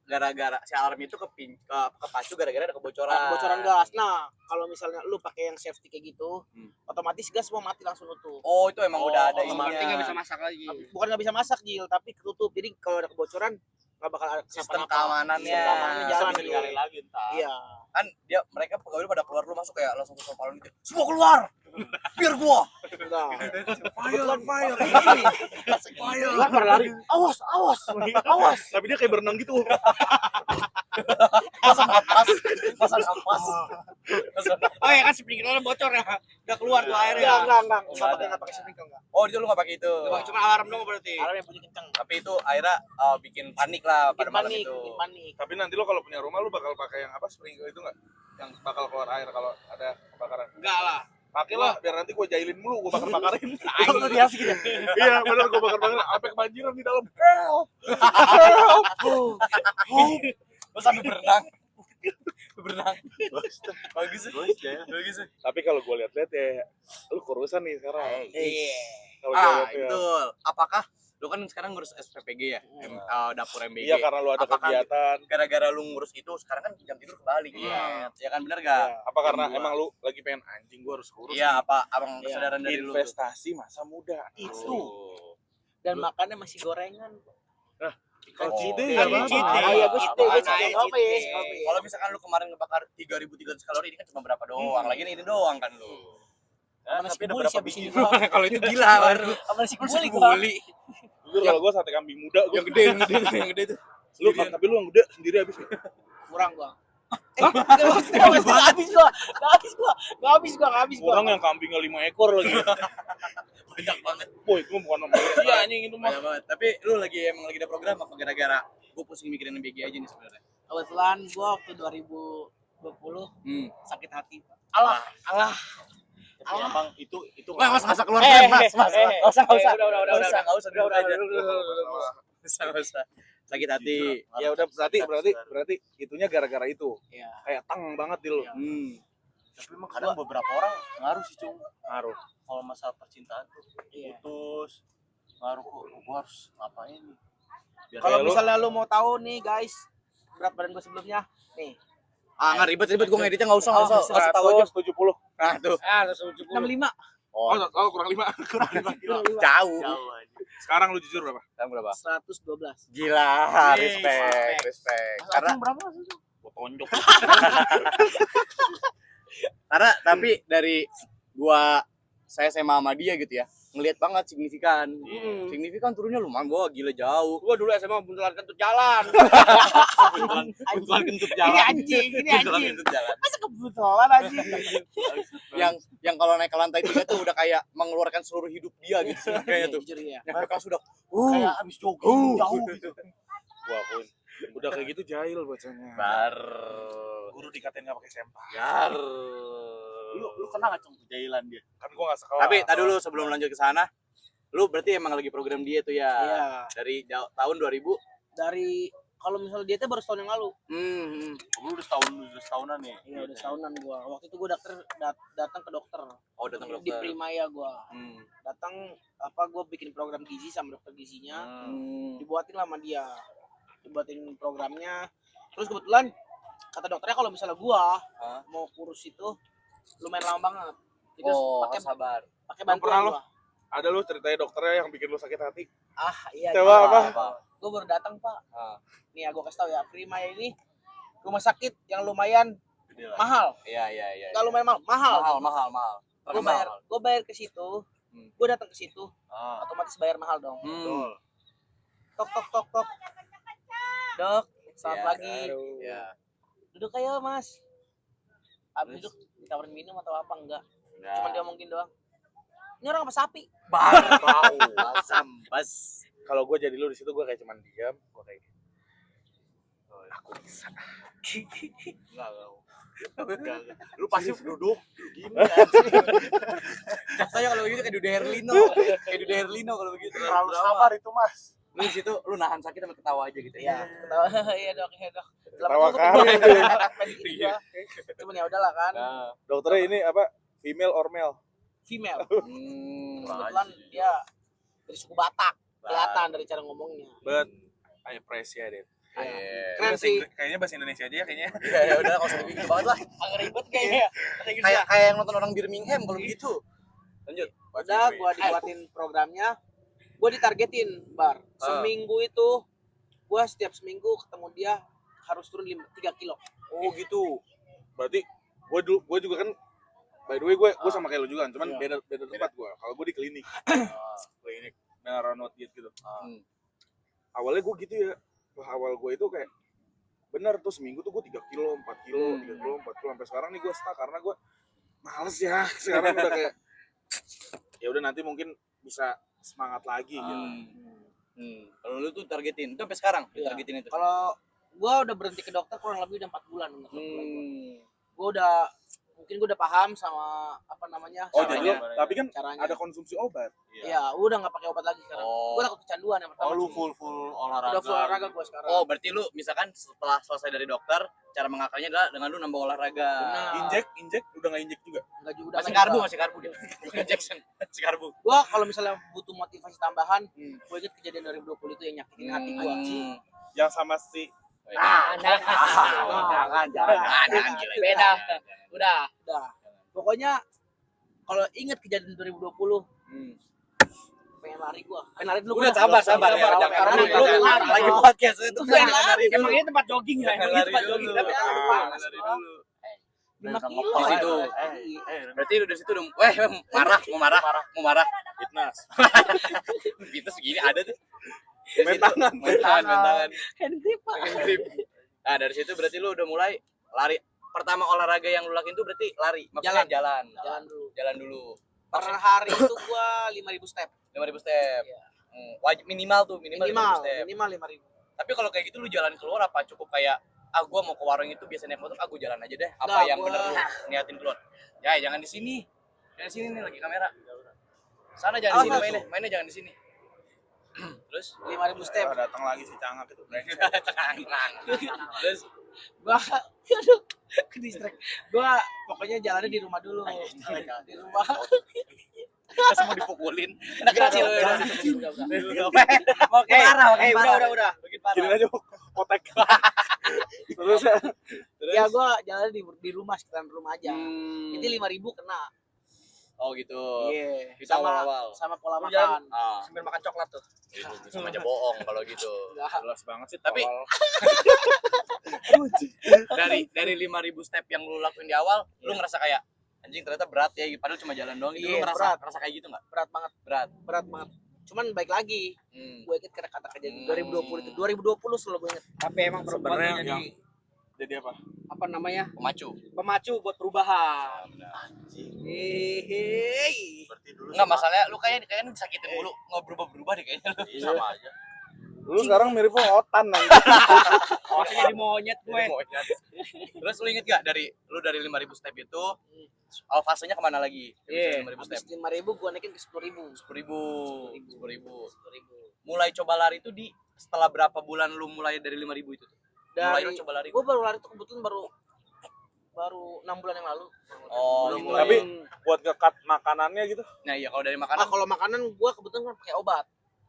gara-gara si alarm itu kepacu gara-gara ada kebocoran. Kebocoran gas. Nah, kalau misalnya lu pakai yang safety kayak gitu, Hmm. otomatis gas semua mati langsung tutup. Oh, itu emang udah ada Berarti ininya. nggak bisa masak lagi. Bukan nggak bisa masak, Jil, tapi ketutup. Jadi kalau ada kebocoran nggak bakal ada Sistem kenapa-napa. keamanannya. Sistem keamanannya Bisa jalan. digali lagi entar. Iya. Kan mereka pegawai pada keluar lu masuk kayak langsung ke sofa gitu. Semua keluar. Biar gua. Enggak. Fire. Gua pada lari. Awas. Tapi dia kayak berenang gitu. Pasang kapas. Oh ya kan sprinklernya bocor ya. Udah keluar tuh airnya. Enggak. Enggak pakai sprinkler enggak. Oh, itu lu enggak pakai itu. Cuma alarm dong berarti. Alarm yang bunyi kenceng. Tapi itu akhirnya bikin panik lah pada malam itu. Bikin panik. Tapi nanti lo kalau punya rumah lo bakal pakai yang apa sprinkler itu nggak? Yang bakal keluar air kalau ada kebakaran. Enggak lah. Pakailah biar nanti gue jailin mulu, gue bakar-bakarin. Itu dia sih gitu. Iya benar, gue bakar-bakarin sampai kebanjiran di dalam. Lu sambil berenang. Bagus sih. Tapi kalau gue lihat-lihat ya, lu kurusan nih sekarang. Iya. Kalau gue lihat ya. Betul. Apakah lu kan sekarang ngurus SPPG ya? Dapur MBG. Iya karena lu ada Apakah kegiatan. gara-gara lu ngurus itu sekarang kan jam tidur kebalik. Iya. Ya kan benar gak? Ya, apa karena Jam 2. emang lu lagi pengen anjing gue harus kurus? Iya, apa abang Iya. kesadaran dari lu? tuh? Investasi masa muda. Itu. Dan makannya masih gorengan. Kalau Oh, cheat day iya, nggak apa-apa. cheat day. Oh iya, gue cheat day, gue Apaan cheat day. aja Nggak apa ya, cheat day. nggak apa ya. Kalau misalkan lu kemarin ngebakar 3.300 kalori, ini kan cuma berapa doang. Lagi ini doang kan lu. Sama nasi kebuli sih abis ini. Kalau itu gila baru. Sama nasi kebuli Nasi gua. kebuli. Jujur kalau gue sate kambing muda, gue Yang gede tuh. lu tapi lu yang gede sendiri habis nih. Kurang gua. Nggak habis gua. Orang yang kambingnya 5 ekor lagi. Banyak banget. Boy, itu bukan manusia anjing itu mah. Banyak banget. Tapi lu emang lagi ada program apa gara-gara gue pusing mikirin MBG aja nih sebenarnya. Kebetulan gua waktu 2020 sakit hati. Tapi emang itu Wah, mas keluar Eh, mas. eh, Enggak usah. udah, Enggak usah. Sakit hati. Ya udah berarti itunya gara-gara itu. Iya. Kayak tang banget di lu. Tapi emang kadang beberapa orang ngaruh sih cung. Ngaruh. Kalau masalah percintaan tuh Iya. putus ngaruh kok. Gua harus ngapain nih? Biar Kalau Kayak lu- misalnya lu mau tahu nih guys, berat badan gua sebelumnya, nih Nggak ribet gue ngeditnya enggak usah. Kasih tahu aja. 170. Nah, tuh. 65. Oh, kurang 5. Jauh. jauh aja. Sekarang lu jujur berapa? Sekarang berapa? 112. Gila, Wih, respect. Mas Karena Acung berapa sih? Gua tonjok. tapi dari saya SMA sama dia gitu ya, ngelihat banget signifikan. Signifikan turunnya lumayan, gila jauh. Gua dulu SMA buntelan kentut jalan. Buntelan kentut Ini jalan. anjing. Kentut jalan. Masa kebetulan anjing. yang kalau naik ke lantai 3 tuh udah kayak mengeluarkan seluruh hidup dia gitu kayaknya tuh. Jujur ya. Yang mereka sudah Kayak abis jogging jauh gitu. Gua pun udah kayak gitu jahil bacanya. Guru dikatain enggak pakai sempak. Lu kena gak cung kejahilan dia? Kan gua enggak sekolah. Tapi tadi dulu sebelum lanjut ke sana, lu berarti emang lagi program dia tuh ya. Iya. Dari tahun 2000. Dari kalau misalnya dia tuh baru setahun yang lalu. Lu udah setahunan nih. Iya, udah setahunan gua. Waktu itu gua datang ke dokter. Oh, datang ke Di dokter. Primaya gua. Datang gua bikin program gizi sama dokter gizinya. Dibuatin lah sama dia. Dibuatin programnya. Terus kebetulan kata dokternya kalau misalnya gua mau kurus itu lumayan lama banget. Jadi harus pakai sabar. bantuan pernah lu? gua. Ada lu ceritanya dokternya yang bikin lu sakit hati? Iya. Coba apa? Gue baru datang pak. Nih ya gue kasih tau ya, Primaya ini rumah sakit yang lumayan mahal. Iya. Nggak lumayan mahal. Mahal. Gue bayar ke situ. Gue datang ke situ, otomatis bayar mahal dong. Tok. Dok, selamat pagi. Ya. Duduk ayo mas. Abis duduk ditawarin minum atau apa enggak? Cuma dia ngomongin doang. Ini orang apa sapi? Bau sambas. Kalau gue jadi lu di situ gue kayak cuman diam, gue kayak aku bisa. Enggak. Lu pasti duduk gini. Rasanya kalau begitu kayak Dude Herlino. Kalau begitu. Terlalu sabar itu mas. Lu di situ lu nahan sakit sama ketawa aja gitu Iya, ketawa. Iya dok, iya dok. Ketawa Selama kali itu tuh. cuman ya udahlah kan. Nah. Dokternya ini apa? Female or male? Female. Hmm. Kebetulan dia dari suku Batak. Kelihatan dari cara ngomongnya. But I appreciate it. Keren sih. Kayaknya bahasa Indonesia aja ya kayaknya. Ya udah enggak usah bingung banget lah. Agak ribet kayaknya. Kayak yang nonton orang Birmingham kalau begitu. Lanjut. Udah gua dibuatin programnya. Gua ditargetin, Bar. Seminggu itu gua setiap seminggu ketemu dia harus turun 3 kilo. Oh gitu. Berarti gue juga kan by the way gue sama kayak lu juga kan, cuman beda tempat gue. Kalau gue di klinik. Klinik Menaranot gitu. Awalnya gue gitu ya. Awal gue itu kayak bener tuh seminggu tuh gue 3 kilo, 4 kilo, 3 kilo, 4 kilo sampai sekarang nih gue stuck karena gue males ya. Sekarang udah kayak ya udah nanti mungkin bisa semangat lagi gitu. Kalau lu tuh targetin, itu sampai sekarang Iya. targetin itu. Kalau gua udah berhenti ke dokter kurang lebih udah 4 bulan. Gua udah mungkin gua udah paham sama apa namanya. Oh caranya. jadi tapi kan caranya. ada konsumsi obat. Iya, udah nggak pakai obat lagi sekarang. Oh. Gua takut kecanduan yang pertama. Oh lu cuy. full olahraga. Udah full olahraga gua sekarang. Oh, berarti lu misalkan setelah selesai dari dokter, cara mengakalnya adalah dengan lu nambah olahraga. Benar. Injek udah nggak injek juga. Enggak juga Masih karbu dia. Bukan Jackson, masih karbu. Gua kalau misalnya butuh motivasi tambahan, gua inget kejadian 2020 itu yang nyakitin hati gua. Yang sama si Jangan gila. Beda. Udah. Pokoknya kalau inget kejadian 2020, pengen lari gua. Pengen lari dulu. Udah sabar ya. Jangan lagi podcast itu. Emang ini tempat jogging ya? Emang ini tempat jogging. Tapi Lari panas dulu. gua. 5 kilo. Di situ. Berarti lu dari situ udah mau marah. fitness. Itu segini ada tuh. Main tangan. Main tangan. Hand grip, Pak. Nah, dari situ berarti lu udah mulai lari. Pertama olahraga yang lu lakuin tuh berarti lari. Maksudnya jalan dulu. Per hari itu gua 5.000 step. 5.000 step. Iya. Wajib minimal 5.000 step. Minimal 5.000. Tapi kalau kayak gitu lu jalan keluar apa cukup kayak gua mau ke warung itu biasa naik motor, gua jalan aja deh. Apa Nggak, yang gua- bener lu niatin keluar? Ya, jangan di sini. Jangan di sini nih lagi kamera. Sana jangan di sini mainnya jangan di sini. Terus 5.000 step. Datang lagi si Cangak itu. terus Gua aduh, ke distract. Gua pokoknya jalannya di rumah dulu. Di rumah. pas mau dipukulin. Anak kecil. Oke. Udah. Makin parah. Gini aja potek. Terus Ya gua jalan di rumah sekitaran rumah aja. Hmm. Itu 5.000 kena. Oh gitu. Iya. Itu Sama awal-awal. sama pola Lu makan. Sambil makan coklat tuh. Itu sama aja bohong kalau gitu. Enggak. jelas banget sih. Tapi- tolol. Dari 5.000 step yang lu lakuin di awal, lu ngerasa kayak anjing ternyata berat ya, padahal cuma jalan doang gitu. Lu Iya, ngerasa kayak gitu enggak? Berat banget. Berat banget. Cuman baik lagi. Gue inget kata kejadian 2020 itu. 2020 selalu gue inget. Tapi emang perempuan Sebenarnya tuh yang jadi apa? apa namanya? Pemacu. Buat perubahan. Berarti dulu Enggak, masalahnya lu kayaknya disakitin mulu, enggak berubah-berubah deh kayaknya lu. sama aja. Lu sekarang mirip otan nanti. Maksudnya di monyet gue. Terus lu inget gak dari 5.000 step itu fasenya kemana lagi? Iya. 5.000 step. Habis 5.000 gue naikin ke 10.000. 10.000. Mulai coba lari itu di setelah berapa bulan lu mulai dari 5.000 itu? Mulai lu coba lari. Gue baru lari tuh kebetulan baru 6 bulan yang lalu. Oh, Baru gitu. mulai. Tapi buat ngekat makanannya gitu. Nah, iya kalau dari makanan Kalau makanan gue kebetulan kan pakai obat.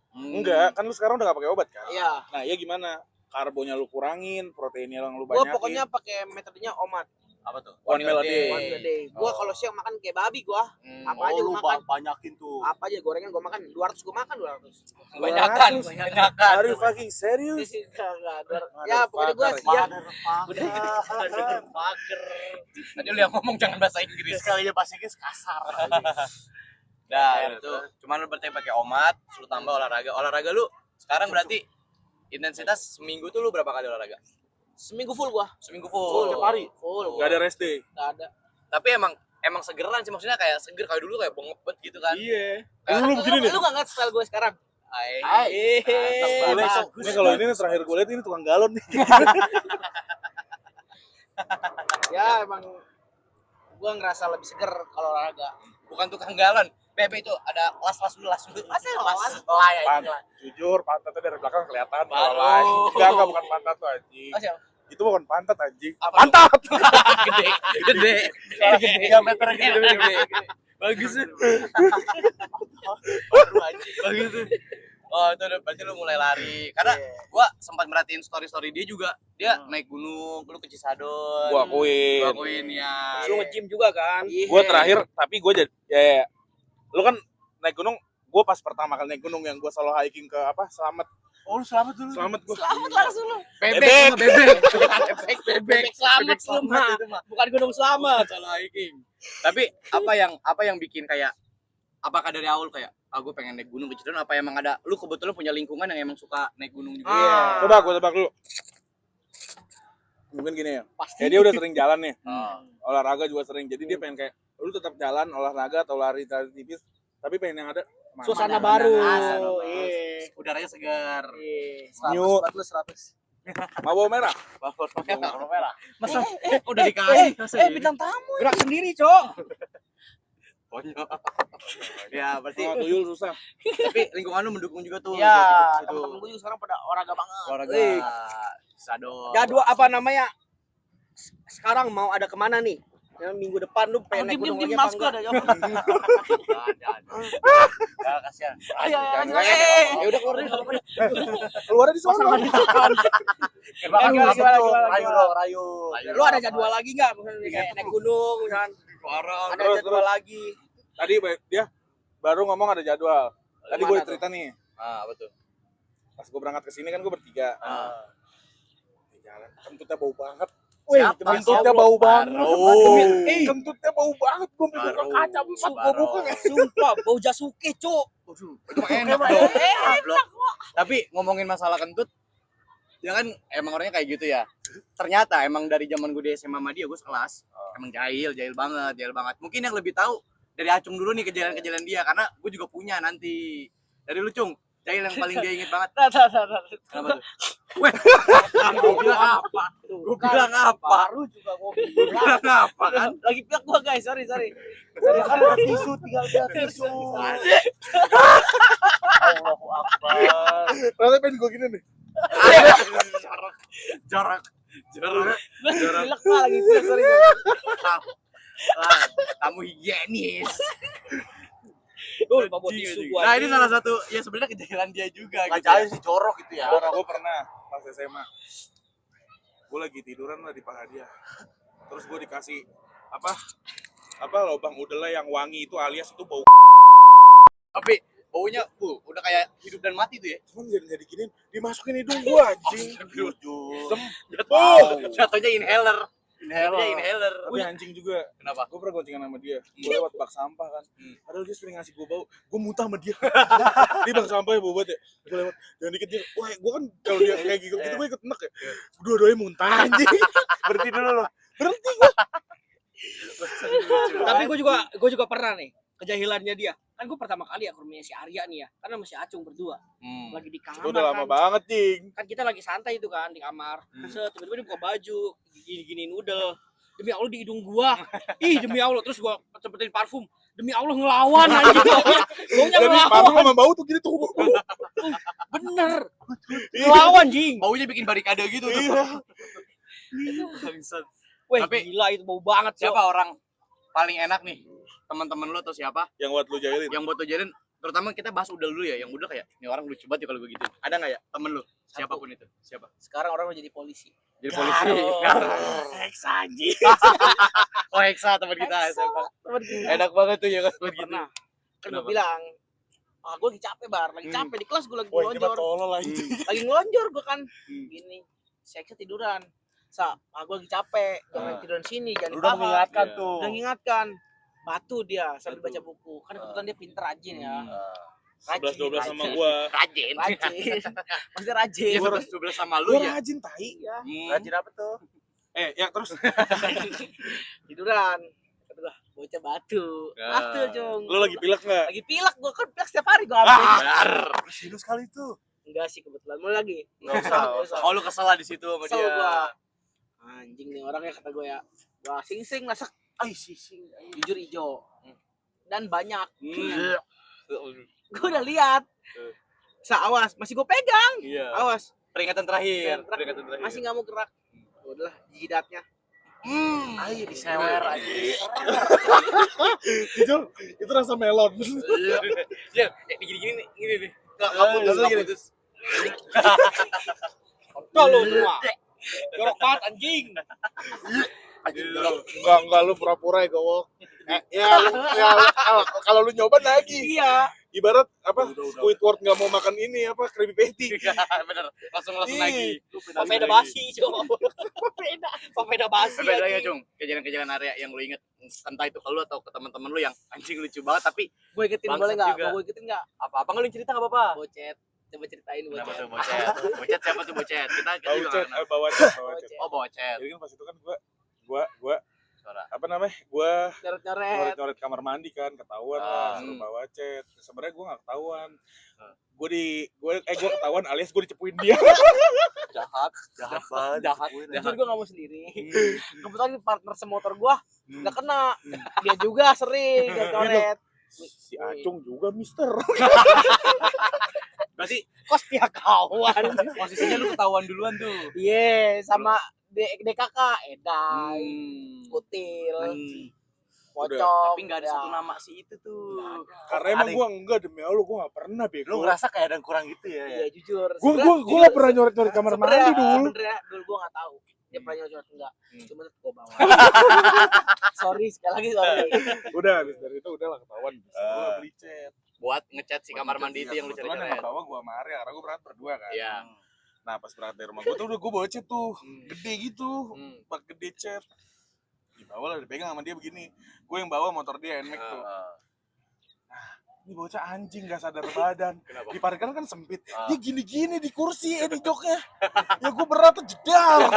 Enggak, kan lu sekarang udah gak pakai obat kan? Iya. Nah, iya gimana? Karbonya lu kurangin, proteinnya yang lu Gue banyakin. pokoknya pakai metodenya omat. apa tuh? One meal a day. One meal a day. Gue kalau siang makan kayak babi gue. Apa aja lu gue makan. banyakin tuh. Apa aja gorengan gue makan. 200 gue makan 200. Kebanyakan. Are you fucking serious? Ya pokoknya gue siang. Fucker. Tadi lu yang ngomong jangan bahasa Inggris. Sekalinya bahasa Inggris kasar. Nah, itu. Cuman lu berarti pakai omat, lu tambah olahraga. Olahraga lu sekarang berarti intensitas seminggu tuh lu berapa kali olahraga? Seminggu full gua. Seminggu full. Setiap hari. Full. Gak ada rest day. Gak ada. Tapi emang segeran sih, maksudnya kayak seger kayak dulu kayak bengepet gitu kan. Iya. Lu Lu begini nih. Lu gak ngeliat style gue sekarang? Ini kalau ini terakhir gue lihat ini tukang galon nih. Ya emang gue ngerasa lebih seger kalau olahraga. Bukan tukang galon. Bebe itu ada las dulu. Masa las? Jujur pantatnya dari belakang kelihatan. Baru. Enggak bukan pantat tuh anjing. Oh, siapa? Itu bukan pantat anjing. Apa? Pantat. Gede. Diameter gede. Bagus tuh. Bagus tuh. Oh itu udah berarti lu mulai lari. Karena gua sempat merhatiin story dia juga. Dia naik gunung, lu ke Cisadon. Gua Akuin ya. Lu nge-gym juga kan? Gue terakhir tapi gue jadi ya. Lu kan naik gunung, gue pas pertama kali naik gunung yang gue solo hiking ke apa? Selamat. Oh, lu selamat dulu. Selamat gue. Selamat langsung lu. Bebek. Bebek selamat lu mah. Bukan gunung selamat. Salah hiking. Tapi apa yang bikin kayak apakah dari awal kayak gue pengen naik gunung ke Cisadon, apa emang ada lu kebetulan punya lingkungan yang emang suka naik gunung juga? Coba gue tebak dulu. Mungkin gini ya. Pasti. Ya dia udah sering jalan nih. Olahraga juga sering. Jadi dia pengen kayak lu tetap jalan olahraga atau lari tipis, tapi pengen yang ada Suasana baru. Iya. Udaranya segar. New 100. Mabau merah. Merah. Masa udah dikasih. Bintang tamu. Gerak sendiri, Cok. Konyol. Ya, berarti Oh, tuyul susah. tapi lingkungan lu mendukung juga tuh. Ya, Itu. temen-temen gue juga sekarang pada olahraga banget. Olahraga. Cisadon. Jadwal apa namanya? Sekarang mau ada kemana nih? Ya, minggu depan lu pengen naik gunung lagi apa mas gue enggak? ada. Ya, kasihan. Ayo, Ya udah keluar deh. Keluar di sana. Rayu. Lu ada jadwal lagi enggak? Misalnya kayak naik gunung misalkan. Parah. Ada jadwal lagi. Tadi dia baru ngomong ada jadwal. Tadi gue Mana cerita nih. Betul. Pas gue berangkat ke sini kan gue bertiga. Di jalan kentutnya bau banget. Siapa? Kentutnya bau banget. Kentutnya bau banget. Gue Baru. buka kaca 4 gue buka ya. Sumpah, bau jasuke, Cok. Itu enak dong. Tapi ngomongin masalah kentut, ya kan emang orangnya kayak gitu ya. Ternyata emang dari zaman gue di SMA sama dia, gue sekelas. Emang jahil banget. Mungkin yang lebih tahu dari Acung dulu nih kejadian dia, karena gue juga punya nanti. Dari lu, Cung, jahil yang paling dia inget banget. Kenapa tuh? Weh, gue bilang apa? Gue bilang apa? Baru juga gue Gue bilang apa kan? lagi piak gua guys, sorry. Kan ada tisu, tinggal dia tisu. Allahu Akbar. Ternyata pengen gue gini nih. Jarak. Pilek lah lagi piak, sorry. Tamu higienis. Lupa buat tisu gua. Nah, ini salah satu ya sebenarnya kejahilan dia juga Nggak gitu. jahil sih, jorok gitu ya. Gue pernah pas SMA. Gue lagi tiduran lah di paha dia. Terus gue dikasih apa lubang udara yang wangi itu alias itu bau. Tapi baunya udah kayak hidup dan mati tuh ya. Cuman jadi giniin, dimasukin hidung gue anjing. Jatuhnya inhaler. Inhaler. Tapi anjing juga. Kenapa? Gue pernah goncengan sama dia. Gue lewat bak sampah kan. Padahal dia sering ngasih gue bau. Gue muntah sama dia. Di bak sampah ya bau banget ya. Gue lewat. Jangan dikit dia. Wah, gue kan kalau dia kayak gitu gue ikut enek ya. Dua-duanya muntah anjing. Berhenti dulu lo. Berhenti gue. Tapi gue juga pernah nih kejahilannya dia. Kan gue pertama kali ya ke rumahnya si Arya nih ya. Karena masih Acung berdua. Lagi di kamar Itu udah lama kan. banget, Cing. Kan kita lagi santai itu kan di kamar. Set, tiba-tiba dia buka baju, gini noodle. Demi Allah di hidung gua. Ih, demi Allah, terus gua cepetin parfum. Demi Allah ngelawan anjing. Baunya Jadi parfum ngelawan. sama bau tuh gini tuh. Bener. Ngelawan, jing. Baunya bikin barikade gitu tuh. Bangsat. Weh, Tapi- gila itu bau banget, Cok. Siapa orang paling enak nih? Teman-teman lu atau siapa Yang buat lu jahilin. yang buat lu jalin? Terutama kita bahas udel dulu ya. Yang udel kayak ini orang lucu banget ya kalau gue gitu. Ada nggak ya temen lu? Siapapun itu. Siapa? Sekarang orang udah jadi polisi. Jadi polisi. Heksa anjing. Oh, Heksa teman kita. SMA. Temen kita. Enak banget tuh ya kan. Pernah. Kan Kenapa? gue bilang, gue lagi capek lagi capek di kelas gue lagi Wah, ini mah ngelonjor, tolol anjing. lagi ngelonjor gue kan, gini, seksnya tiduran, gue lagi capek, jangan tiduran sini, jangan Lu di udah paha. mengingatkan Iya. tuh. Udah ngingatkan, batu dia sambil Batu. baca buku, kan kebetulan dia pinter rajin ya, 11-12 sama gua. Rajin. Maksudnya rajin. Iya 11-12 sama lu Gua ya. rajin tai. Iya. Rajin apa tuh? Ya terus Tiduran. Kata gua, bocah batu. Ya. Batu, Jong. lu lagi pilek enggak? Lagi pilek, gua kan pilek setiap hari gua ambil. Benar. Serius kali tuh. Enggak sih kebetulan. Mau lagi? Nggak usah. Oh lu kesel lah di situ sama Kesel dia. gua. Anjing nih orangnya kata gua ya. Gua sing-sing masak Ay, sising. jujur hijau. Dan banyak. Hmm. Gua udah lihat. Awas, masih gua pegang. Iya. Awas, Peringatan terakhir. Peringatan Peringatan terakhir. masih nggak mau gerak. Udahlah, jidatnya. Ay, disewer aja. Itu rasa melon. Iya, gini-gini nih, gini nih. Enggak putus. Kalau semua. Jorok banget anjing. Enggak lu pura-pura ya gowok. Kalau lu nyoba lagi. Iya. Ibarat apa? Squidward enggak mau makan ini apa? Krabby Patty. Bener, langsung lagi. Papeda basi, Cok. Papeda basi. Bedanya, anjing. Cung, kejadian-kejadian area yang lu inget, entah itu ke lu atau ke teman-teman lu yang anjing lucu banget tapi Gue ingetin Bangsat boleh nggak? juga. Gue ingetin nggak? apa-apa nggak lu cerita nggak apa-apa. Bocet. Coba ceritain Kenapa bocet. tuh bocet? Bocet siapa tuh bocet? Kita juga Baucet, nggak kenal. bawacet. Oh bocet. Jadi kan pas itu kan gua Suara. apa namanya? Gua Nyoret-nyoret. nyoret kamar mandi kan, ketahuan lah, suruh bawa chat. Sebenarnya gua nggak ketahuan. Gua ketahuan alias gua dicepuin dia. Jahat banget. Jujur gue nggak mau sendiri. Kebetulan partner semotor gue nggak kena. Dia juga sering nyoret. Si Acung juga mister. Berarti Kos tiap kawan. posisinya lu ketahuan duluan tuh. Iya, sama DKK Edan, Kutil, Pocong. Tapi nggak ada ya. satu nama si itu tuh. Karena emang gua enggak, demi Allah gua nggak pernah Lu bego. ngerasa kayak ada yang kurang gitu ya? Iya jujur. Gua nggak pernah nyoret kamar mandi dulu. Sebenernya dulu gue nggak tahu. Dia pernah nyoret enggak. Cuma tetep gue bawa. Sorry sekali lagi sorry. Udah habis dari itu udahlah ketahuan. Gua beli chat. Buat ngechat si kamar mandi itu yang lu Kebetulan cari-cari. yang bawa gua sama Arya, karena gua berangkat berdua kan. Iya. Nah pas berangkat dari rumah gua tuh udah gua bawa chat tuh, gede gitu, bak gede chat. Dibawa lah, dipegang sama dia begini. Gue yang bawa motor dia NMAX tuh. Ini bocah anjing gak sadar badan. Kenapa? Di parkiran kan sempit. Dia gini-gini di kursi, di joknya. Ya gue berat tuh jedar.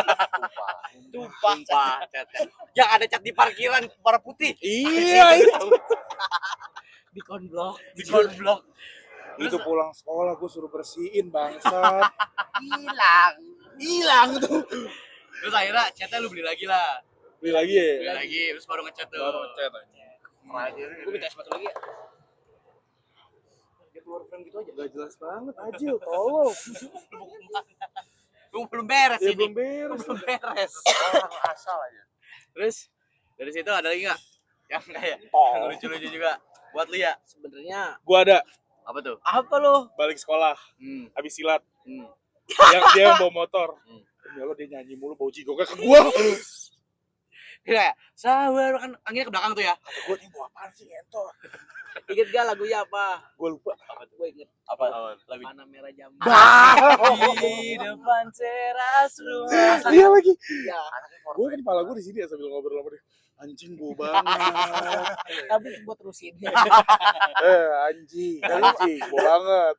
Sumpah chat. Yang ada chat di parkiran warna putih. Iya itu. Di konblok. Di blok. Itu pulang sekolah gue suruh bersihin bangsat. Hilang tuh. Terus akhirnya chatnya lu beli lagi lah. Beli lagi ya? Beli lagi terus baru ngechat tuh. Baru chat aja. Gue minta es batu lagi ya. Dia keluar frame gitu aja. Gak jelas banget Ajil, tolong. Lu belum beres Ya ini. belum beres. Belum beres. Orang asal aja. Terus dari situ ada lagi nggak? Yang kayak yang lucu-lucu juga buat lu ya? Sebenarnya Gue ada Apa tuh? apa lo? balik sekolah, habis silat. Hmm. Dia yang bawa motor. Demi Allah dia nyanyi mulu bau jigongnya ke gua. Kayak sabar kan anginnya ke belakang tuh ya. Kata gua nih bawa apaan sih ngentot. Ingat gak lagunya apa? Gua lupa. Gue inget. Apa? Lagu Panah merah jam. di depan teras rumah. Iya lagi. Iya. Gua kan kepala gua di sini ya sambil ngobrol sama dia. Anjing gua banget. Tapi gue terusin. Anjing gua banget.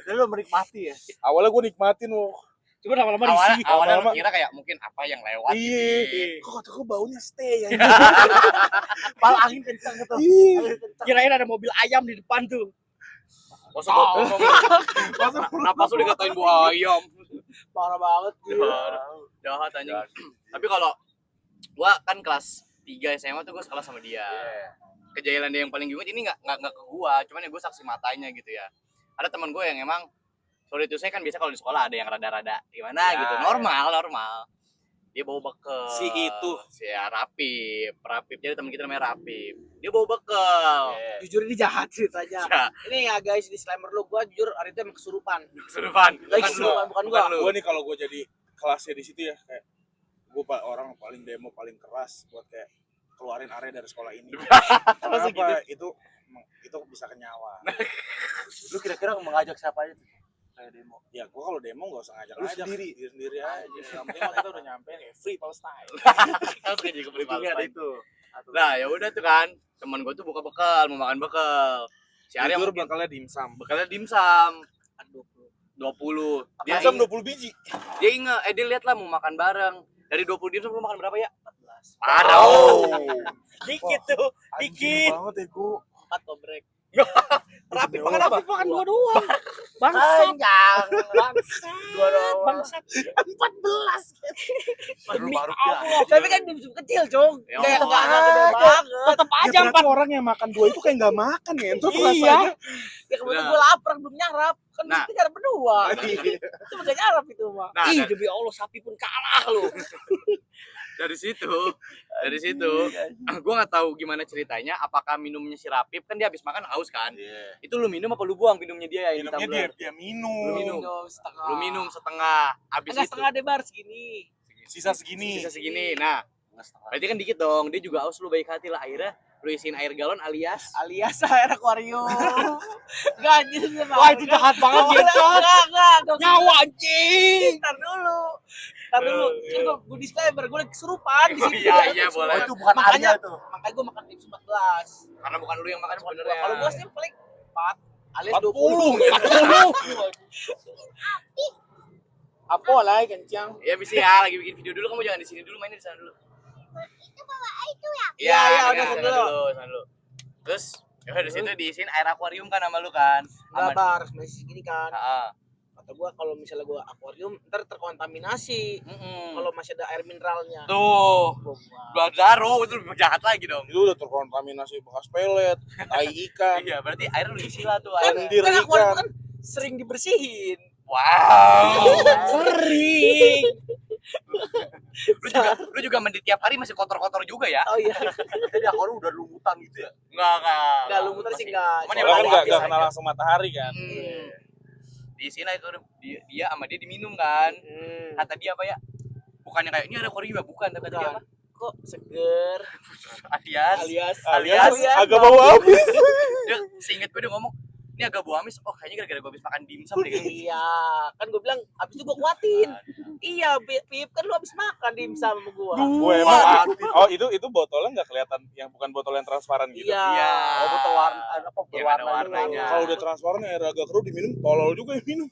Dan lu menikmati ya? Awalnya gua nikmatin loh. Cuma lama-lama Awalnya risih. awalnya lu Lama-lama. kira kayak mungkin apa yang lewat gitu. Iya. Kok kata gua baunya stay ya. Pal angin kencang gitu. Iya. Kirain ada mobil ayam di depan tuh. Masa gua ngomong. Kenapa lu dikatain buah ayam? Parah banget. Jahat anjing. Tapi kalau gua kan kelas 3 SMA tuh gua sekolah sama dia. Kejailan dia yang paling gue inget ini nggak ke gua, cuman ya gue saksi matanya gitu ya. Ada teman gue yang emang sorry itu saya kan biasa kalau di sekolah ada yang rada-rada gimana gitu, normal. Dia bawa bekal. Si itu. Si ya, Rapip. Jadi teman kita namanya Rapip. Dia bawa bekal. Jujur ini jahat ceritanya. Ya, Ini ya guys, disclaimer lu, gue jujur hari itu emang kesurupan. kesurupan. Lagi kesurupan, bukan gua. lu. Gua nih kalau gua jadi kelasnya di situ ya kayak gua orang paling demo paling keras buat kayak keluarin area dari sekolah ini. Masa gitu? Kenapa? Itu bisa ke nyawa. Lu kira-kira mengajak siapa aja tuh? Kayak demo. Ya gua kalau demo nggak usah ngajak Lu aja. sendiri? Sendiri aja. Yang penting kita udah nyampe nih free Palestine. Langsung aja ke beli Ujungnya ada Palestine. itu. Nah ya udah tuh kan teman gue tuh buka bekal mau makan bekal Si Arya jujur mungkin bakalnya dimsum. bekalnya dimsum 20. Dia Dimsum 20 biji. dia ingat dia lihat lah mau makan bareng. Dari 20 dimsum lu makan berapa ya? 14. Aduh. Dikit tuh, Anjing dikit. banget ya gua. 4 tobrek. Rapi makan apa? Makan gua doang. Bangsat. Bangsat. Gua doang. Bangsat. 14. Demi Allah. Tapi kan dimsum kecil, Cung. Ya Kayak Allah. enggak gede banget. Tetep Ya aja berarti orang yang makan 2 itu kayak nggak makan ya. Itu Iya. rasanya. Ya kebetulan Nah. gue lapar belum nyarap. Kan Nah. mesti nyarap berdua. Itu enggak nyarap itu mah. Nah, Ih, demi Allah sapi pun kalah lu. dari situ gue nggak tahu gimana ceritanya, apakah minumnya si Rapip kan dia habis makan haus kan, itu lu minum apa lu buang minumnya dia yang di Minumnya tumbler? dia Lu minum. minum. setengah. Lu minum setengah, habis Enggak itu setengah deh bar segini. Sisa segini. sisa segini. Nah berarti kan dikit dong, dia juga haus, lu baik hati lah, akhirnya lu isiin air galon alias Alias air akuarium. Enggak anjir. Wah, itu jahat banget dia, Cok. Enggak. Nyawa anjing. Ntar dulu. Kan gue disclaimer, gue lagi kesurupan di sini. Iya, boleh. Oh, itu bukan Makanya- Arya tuh. Makanya gue makan dimsum 14. karena bukan lu yang makan sebenarnya. Kalau gue sih paling 4 alias 40. 20. Apa lah kencang? Ya bisa ya, lagi bikin video dulu, kamu jangan di sini dulu, mainnya di sana dulu. Iya, Iya, udah sana dulu. sana dulu. Terus ya udah di situ diisiin air akuarium kan sama lu kan. Enggak Aman. bar, masih segini kan. Heeh. Kata gue kalau misalnya gue akuarium ntar terkontaminasi. Kalau masih ada air mineralnya. Tuh, Gua- Blood Zaro itu lebih jahat lagi dong. Itu udah terkontaminasi bekas pelet, tai ikan. Iya, berarti air lu isi lah tuh Kan, air. Lendir kan akuarium ikan. kan sering dibersihin. Wow. Sering. Lu juga mandi tiap hari masih kotor-kotor juga ya? Oh iya. Jadi akuarium udah lumutan gitu ya. Enggak. Enggak lumutan sih enggak. Cuman Soalnya ya kan bau nggak habis kena aja. langsung matahari kan. Diisiin lah itu dia sama dia diminum kan. Hmm. Kata dia apa ya? Bukannya kayak ini ada akuarium ya, bukan, tapi kata dia apa? Kok seger. Alias Alias Alias agak bau habis. dia seinget gue dia ngomong ini agak bau amis. Oh kayaknya gara-gara gue habis makan dimsum deh. Iya, kan gue bilang abis itu gue kuatin. Iya, Pip kan lu abis makan dimsum sama gua. Gue emang. Oh itu botolnya nggak kelihatan, yang bukan botol yang transparan gitu. Iya. Iya. Oh, botol warna apa Yang ada berwarna warnanya. Kalau udah transparan air agak keruh diminum, tolol juga yang minum.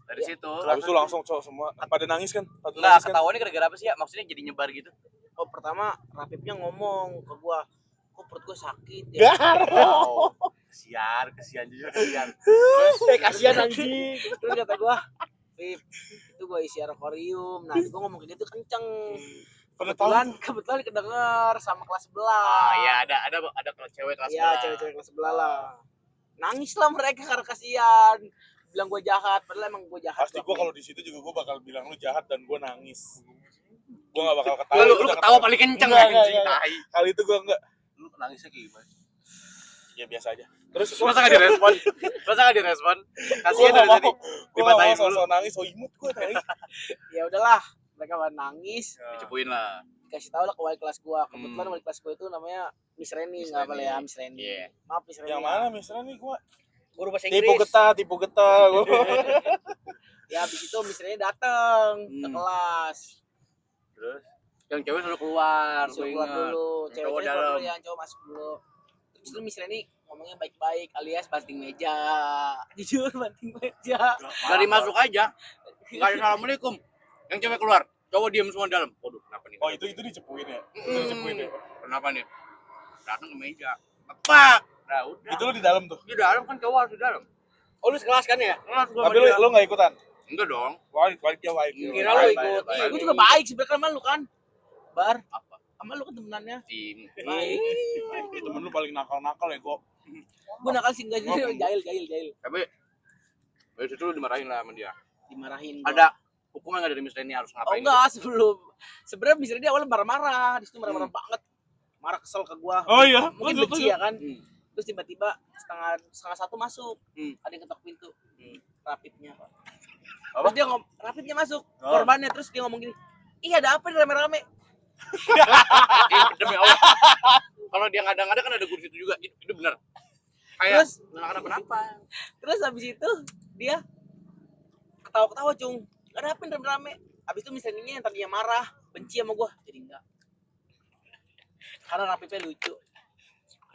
Dari situ. Habis itu langsung cowok semua pada nangis kan? Pada Enggak, nangis kan? ketahuannya gara-gara apa sih ya? Maksudnya jadi nyebar gitu. Oh, pertama Rapipnya ngomong ke gua, kok perut gua sakit ya. Wow. Kesian jujur kesian. Kasihan anjing. Terus kata gua, Pip, itu gua isi akuarium. Nah, gua ngomong ke dia tuh kenceng. Pada tahu. Kebetulan kedengar sama kelas sebelah. Ah, ya ada kelas cewek kelas Iya, sebelah. cewek-cewek kelas sebelah lah. Nangis lah mereka karena kasihan. Bilang gua jahat, padahal emang gua jahat. Pasti gue kalau di situ juga gue bakal bilang lu jahat dan gue nangis. Gue gak bakal ketawa. Lu Udah ketawa paling kenceng Enggak, anjing, enggak. tai. Kali itu gue enggak. Lu nangisnya kayak gimana? Ya biasa aja. Terus Masa enggak direspon? Masa enggak direspon? Kasihan dari tadi. Gue gak mau Dipatahin dulu. sosok nangis. Oh imut gue nangis. Ya udahlah, mereka pada nangis. Dicepuin lah. Kasih tahu lah ke wali kelas gua. Kebetulan wali kelas gua itu namanya Miss Reni, Miss enggak apa Reni. ya, Miss Reni. Iya. Maaf Miss Reni. Yang mana misalnya nih gue? Guru bahasa Tipu Inggris. getah. Ya habis itu Miss Reni datang ke Hmm. kelas. Terus yang cewek suruh keluar, Disuruh gue keluar ingat. dulu, Yang cewek cowok keluar dalam. dulu ya, cowok masuk dulu. Terus itu Miss Reni ngomongnya baik-baik alias banting meja. Jujur banting meja. Dari masuk aja. Enggak ada assalamualaikum. Yang cewek keluar, cowok diam semua dalam. Waduh, kenapa nih? Oh itu dicepuin ya? Itu dicepuin ya? Kenapa nih? Datang ke meja. Apa? Nah, udah. Itu lu di dalam tuh? Di dalam kan cowok harus di dalam. Oh, lu sekelas kan ya? Kelas gua sama Tapi dia. lu gak ikutan? Enggak dong. Baik dia baik. Kira lu ikut. Ih, gua juga baik sebenarnya sama lu kan. Bar, Apa? sama lu kan temenannya. Tim. Baik. Temen lu paling nakal-nakal ya gue. Gua nakal sih enggak jahil. Tapi dari situ lu dimarahin lah sama dia. Dimarahin. gua. Ada hukuman nggak dari Miss Reni harus Oh ngapain? enggak, sebenarnya Miss Reni awalnya marah-marah, di situ marah-marah banget. Marah kesel ke gua. Oh iya? Mungkin Lanjut, benci lanjut. ya kan. Hmm. Terus tiba-tiba setengah satu masuk. Hmm. Ada yang ketok pintu. Rapipnya. Apa? Terus dia Rapipnya masuk. Oh. Korbannya terus dia ngomong gini. Iya ada apa nih rame-rame? Demi Allah. Kalau dia ngada-ngada kan ada guru situ juga. Itu benar. Kayak Terus anak-anak kenapa? terus habis itu dia ketawa-ketawa, Cung. Ada apa nih rame-rame? Habis itu Miss Reninya yang tadinya marah, benci sama gua, jadi enggak. Karena Rapipnya lucu.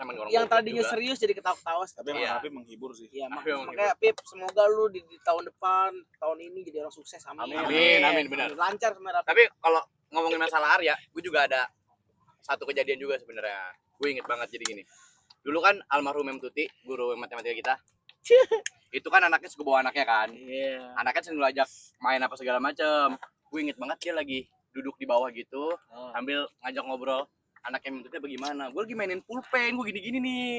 emang orang yang goblok tadinya juga. serius jadi ketawa-ketawa. Tapi emang Iya. tapi menghibur sih. Iya, Tapi emang makanya Pip, semoga lu di tahun depan, tahun ini jadi orang sukses. Amin. Amin, benar. Lancar sama Rapi. Tapi kalau ngomongin masalah Arya, gue juga ada satu kejadian juga sebenarnya. Gue inget banget jadi gini. Dulu kan almarhum Mem Tuti, guru matematika kita. Itu kan anaknya suka bawa anaknya kan. Iya. Anaknya sering ajak main apa segala macem. Gue inget banget dia lagi duduk di bawah gitu, sambil ngajak ngobrol. Anaknya Mem Tuti bagaimana? Gue lagi mainin pulpen, gue gini-gini nih.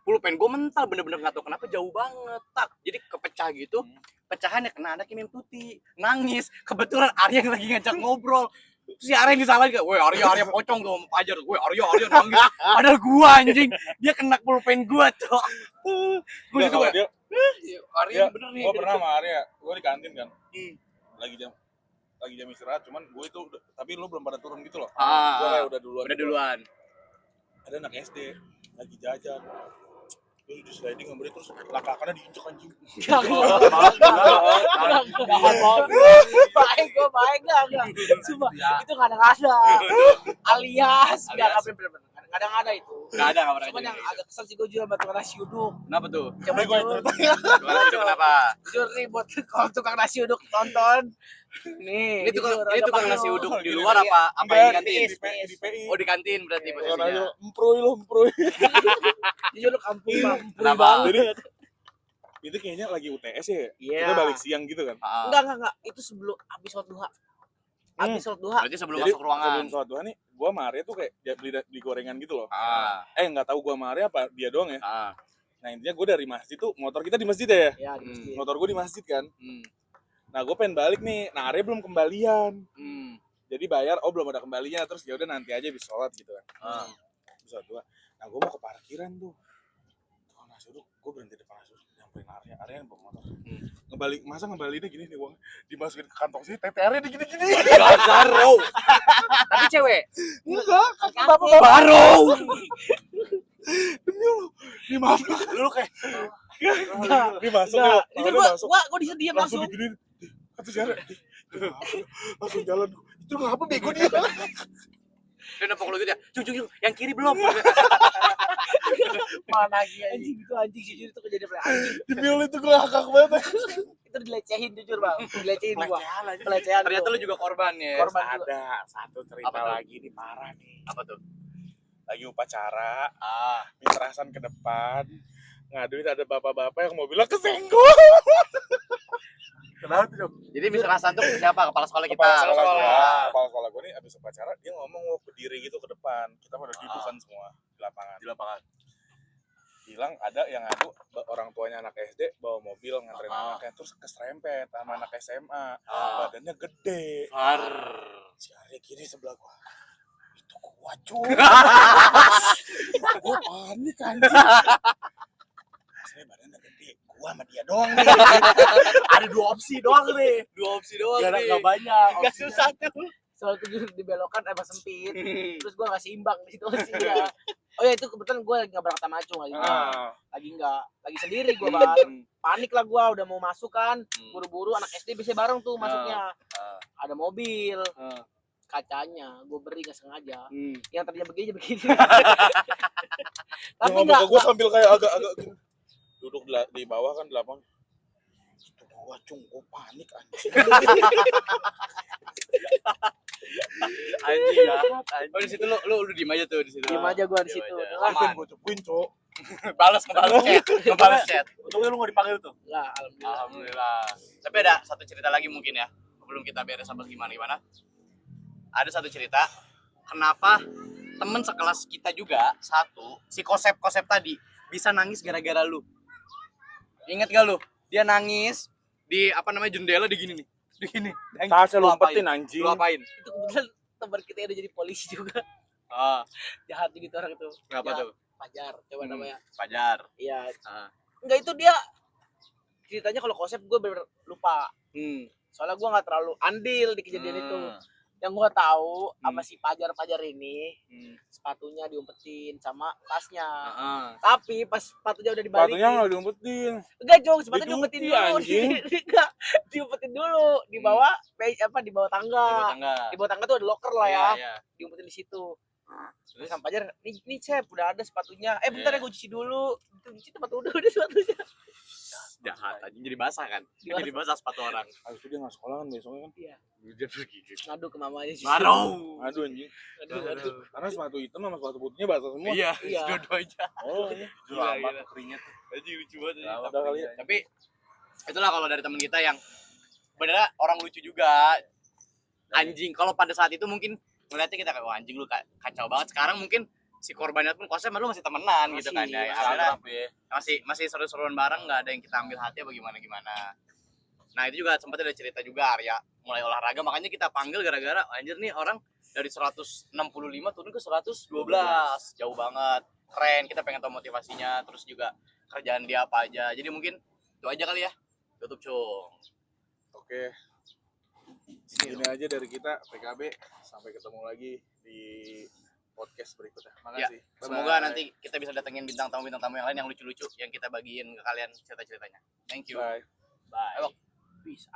Pulpen gue mental, bener-bener gak tau kenapa jauh banget. Tak, jadi kepecah gitu. Pecahannya kena anaknya Mem Tuti. Nangis. Kebetulan Arya yang lagi ngajak ngobrol. Terus si Arya yang disalahin kayak, weh Arya pocong tuh sama Fajar. Weh Arya nangis. Padahal gua anjing. Dia kena pulpen gua tuh. Gue Enggak, gitu kalau kayak, dia Arya Iya, bener nih. gue pernah sama Arya, gue di kantin kan, Hmm. lagi jam istirahat, cuman gue itu, tapi lu belum pada turun gitu loh. Ah, Gue kayak udah duluan. udah duluan. Ada anak SD lagi jajan, gue di sliding ngambil terus lakakannya diinjek anjing. Baik, gue baik enggak. Sumpah, itu kadang-kadang. Alias, enggak bener-bener. Kadang-kadang ada itu. Gak ada, gak pernah Cuman yang kejadian agak kesel sih gue jual batu nasi uduk. Kenapa tuh? Coba Gue jujur, Gimana sih kenapa? jujur nih buat kalau tukang nasi uduk tonton. Nih, Ini tukang nasi uduk di luar Gini, apa di Enggak, kantin? di PI. Oh di kantin berarti Bukan posisinya. aja, emproy lo, emproy. Jujur lu kampung bang. Kenapa? Jadi itu kayaknya lagi UTS ya, Iya. kita balik siang gitu kan. Ah, Enggak. Itu sebelum habis sholat duha. Habis sholat duha. berarti sebelum Jadi masuk ruangan. sebelum sholat duha nih, gua sama Arya tuh kayak beli gorengan gitu loh. Ah, Nggak tahu gua sama Arya apa dia doang ya. ah. Nah intinya gue dari masjid tuh, motor kita di masjid ya. Ya, di masjid. Motor gue di masjid kan. Hmm. Nah gue pengen balik nih, nah Arya belum kembalian. Hmm. Jadi bayar, oh belum ada kembalinya, terus ya udah nanti aja bisa sholat gitu kan. Ah. Bisa dua. Nah gue mau ke parkiran tuh. Tukang nasi uduk, gue berhenti depan nasi uduk, nyamperin Arya yang bawa motor. Masa ngembaliinnya gini nih uang, dimasukin ke kantong sini, TTR-nya digini-gini. Bazar, bro. Tapi cewek. Enggak, Bapak Baru. demi lu, dimasuk. Lu kayak Dimasuk Enggak. ya, Itu gua diam langsung langsung. digini. Kata si Arya, langsung jalan. Itu ngapa bego dia? dia nepok lu gitu ya. Cung, yang kiri belum. Mana lagi anjing itu anjing jujur itu kejadian paling anjing. Demi lu itu gue ngakak banget. Itu dilecehin jujur bang. Dilecehin gua. Pelecehan. Ternyata gua. lu juga korban ya. Korban juga. Ada satu cerita Apa tuh? lagi nih parah nih. Apa tuh? Lagi upacara, Ah, pinterasan ke depan, ngaduin ada bapak-bapak yang mobilnya kesenggol. Kenapa tuh? jadi Mr. Hasan tuh siapa? Kepala sekolah kita. Kepala sekolah gue nih abis upacara dia ngomong mau berdiri gitu ke depan. Kita pada duduk kan semua di lapangan. Bilang ada yang ngadu orang tuanya anak SD bawa mobil nganterin anaknya terus keserempet sama anak SMA. Badannya gede. Si Arya kiri sebelah gua. Itu gua cuy. Gua panik anjing. Saya badannya gede. Gua sama dia doang nih. Ada dua opsi doang nih. Dua opsi doang Gak nih. banyak. Gak susah tuh. Soal tujuh dibelokan emang sempit. Terus gua nggak seimbang di situasinya. Oh ya itu kebetulan gua lagi nggak berangkat sama Acung lagi. Lagi sendiri gua bang. Panik lah gua udah mau masuk kan. Buru-buru anak SD bisa bareng tuh masuknya. Ada mobil. Kacanya gue beri nggak sengaja. Yang tadinya begini. Tapi ngomong ke gue sambil kayak agak-agak gini. Duduk di bawah kan di lapangan. Itu gua cung, gua panik anjing. Anjing ya. Oh di situ lu diem aja tuh di situ. Diem aja gue di Diem situ. aja. Kan Aman. gua cepuin, Cok. Ngebalas chat. Untungnya lu gak dipanggil tuh. Enggak, alhamdulillah. Alhamdulillah. Tapi ada satu cerita lagi mungkin ya. Sebelum kita beres apa gimana. Ada satu cerita. Kenapa temen sekelas kita juga si konsep tadi bisa nangis gara-gara lu. Ingat gak lu? Dia nangis di jendela di gini nih. Di gini. Tasnya Lu apain? lumpetin anjing. Lu apain? Itu kebetulan teman kita udah jadi polisi juga. Ah, Jahat gitu orang itu. kenapa Jahat. tuh? Fajar, coba namanya. Fajar. Iya. Ah. Enggak itu dia ceritanya kalau konsep gue bener lupa. Soalnya gue nggak terlalu andil di kejadian itu. Yang gue tahu sama si Pajar ini sepatunya diumpetin sama tasnya. Tapi pas sepatunya udah dibalikin. Sepatunya nggak diumpetin. Enggak, Jong, sepatu Itu diumpetin dia, dulu. anjing. Enggak, diumpetin dulu di bawah di bawah tangga. Tangga. Di bawah tangga tuh ada locker lah ya. Iya. Diumpetin di situ. Terus sama Fajar, nih Cep, udah ada sepatunya. Bentar ya gue cuci dulu. Cuci tempat udah sepatunya. Jahat aja jadi basah kan. Jadi basah sepatu orang. Habis itu dia nggak sekolah kan besoknya kan. Iya. Dia pergi. Ngadu ke mamanya sih. Baru. Aduh anjing. Aduh. Karena sepatu hitam sama sepatu putihnya basah semua. Iya, Iya. dua-duanya. Oh, iya. Gila. keringet. Anjing lucu banget. Ya, udah kali ya. Tapi itulah kalau dari teman kita yang benernya orang lucu juga. Anjing. Kalau pada saat itu mungkin ngeliatnya kita kayak wah anjing lu kacau banget. Sekarang mungkin si korbannya pun kosnya lu masih temenan gitu kan ya. Masih seru-seruan bareng, nggak ada yang kita ambil hati apa gimana. Nah itu juga sempat ada cerita juga Arya mulai olahraga, makanya kita panggil gara-gara anjir nih orang dari 165 turun ke 112, jauh banget, keren, kita pengen tahu motivasinya, terus juga kerjaan dia apa aja. Jadi mungkin itu aja kali ya, tutup cung. Oke. Ini aja dari kita PKB, sampai ketemu lagi di podcast berikutnya. Makasih. Ya, semoga nanti kita bisa datengin bintang tamu yang lain yang lucu-lucu yang kita bagiin ke kalian cerita-ceritanya. Thank you. Bye. Bye. Peace.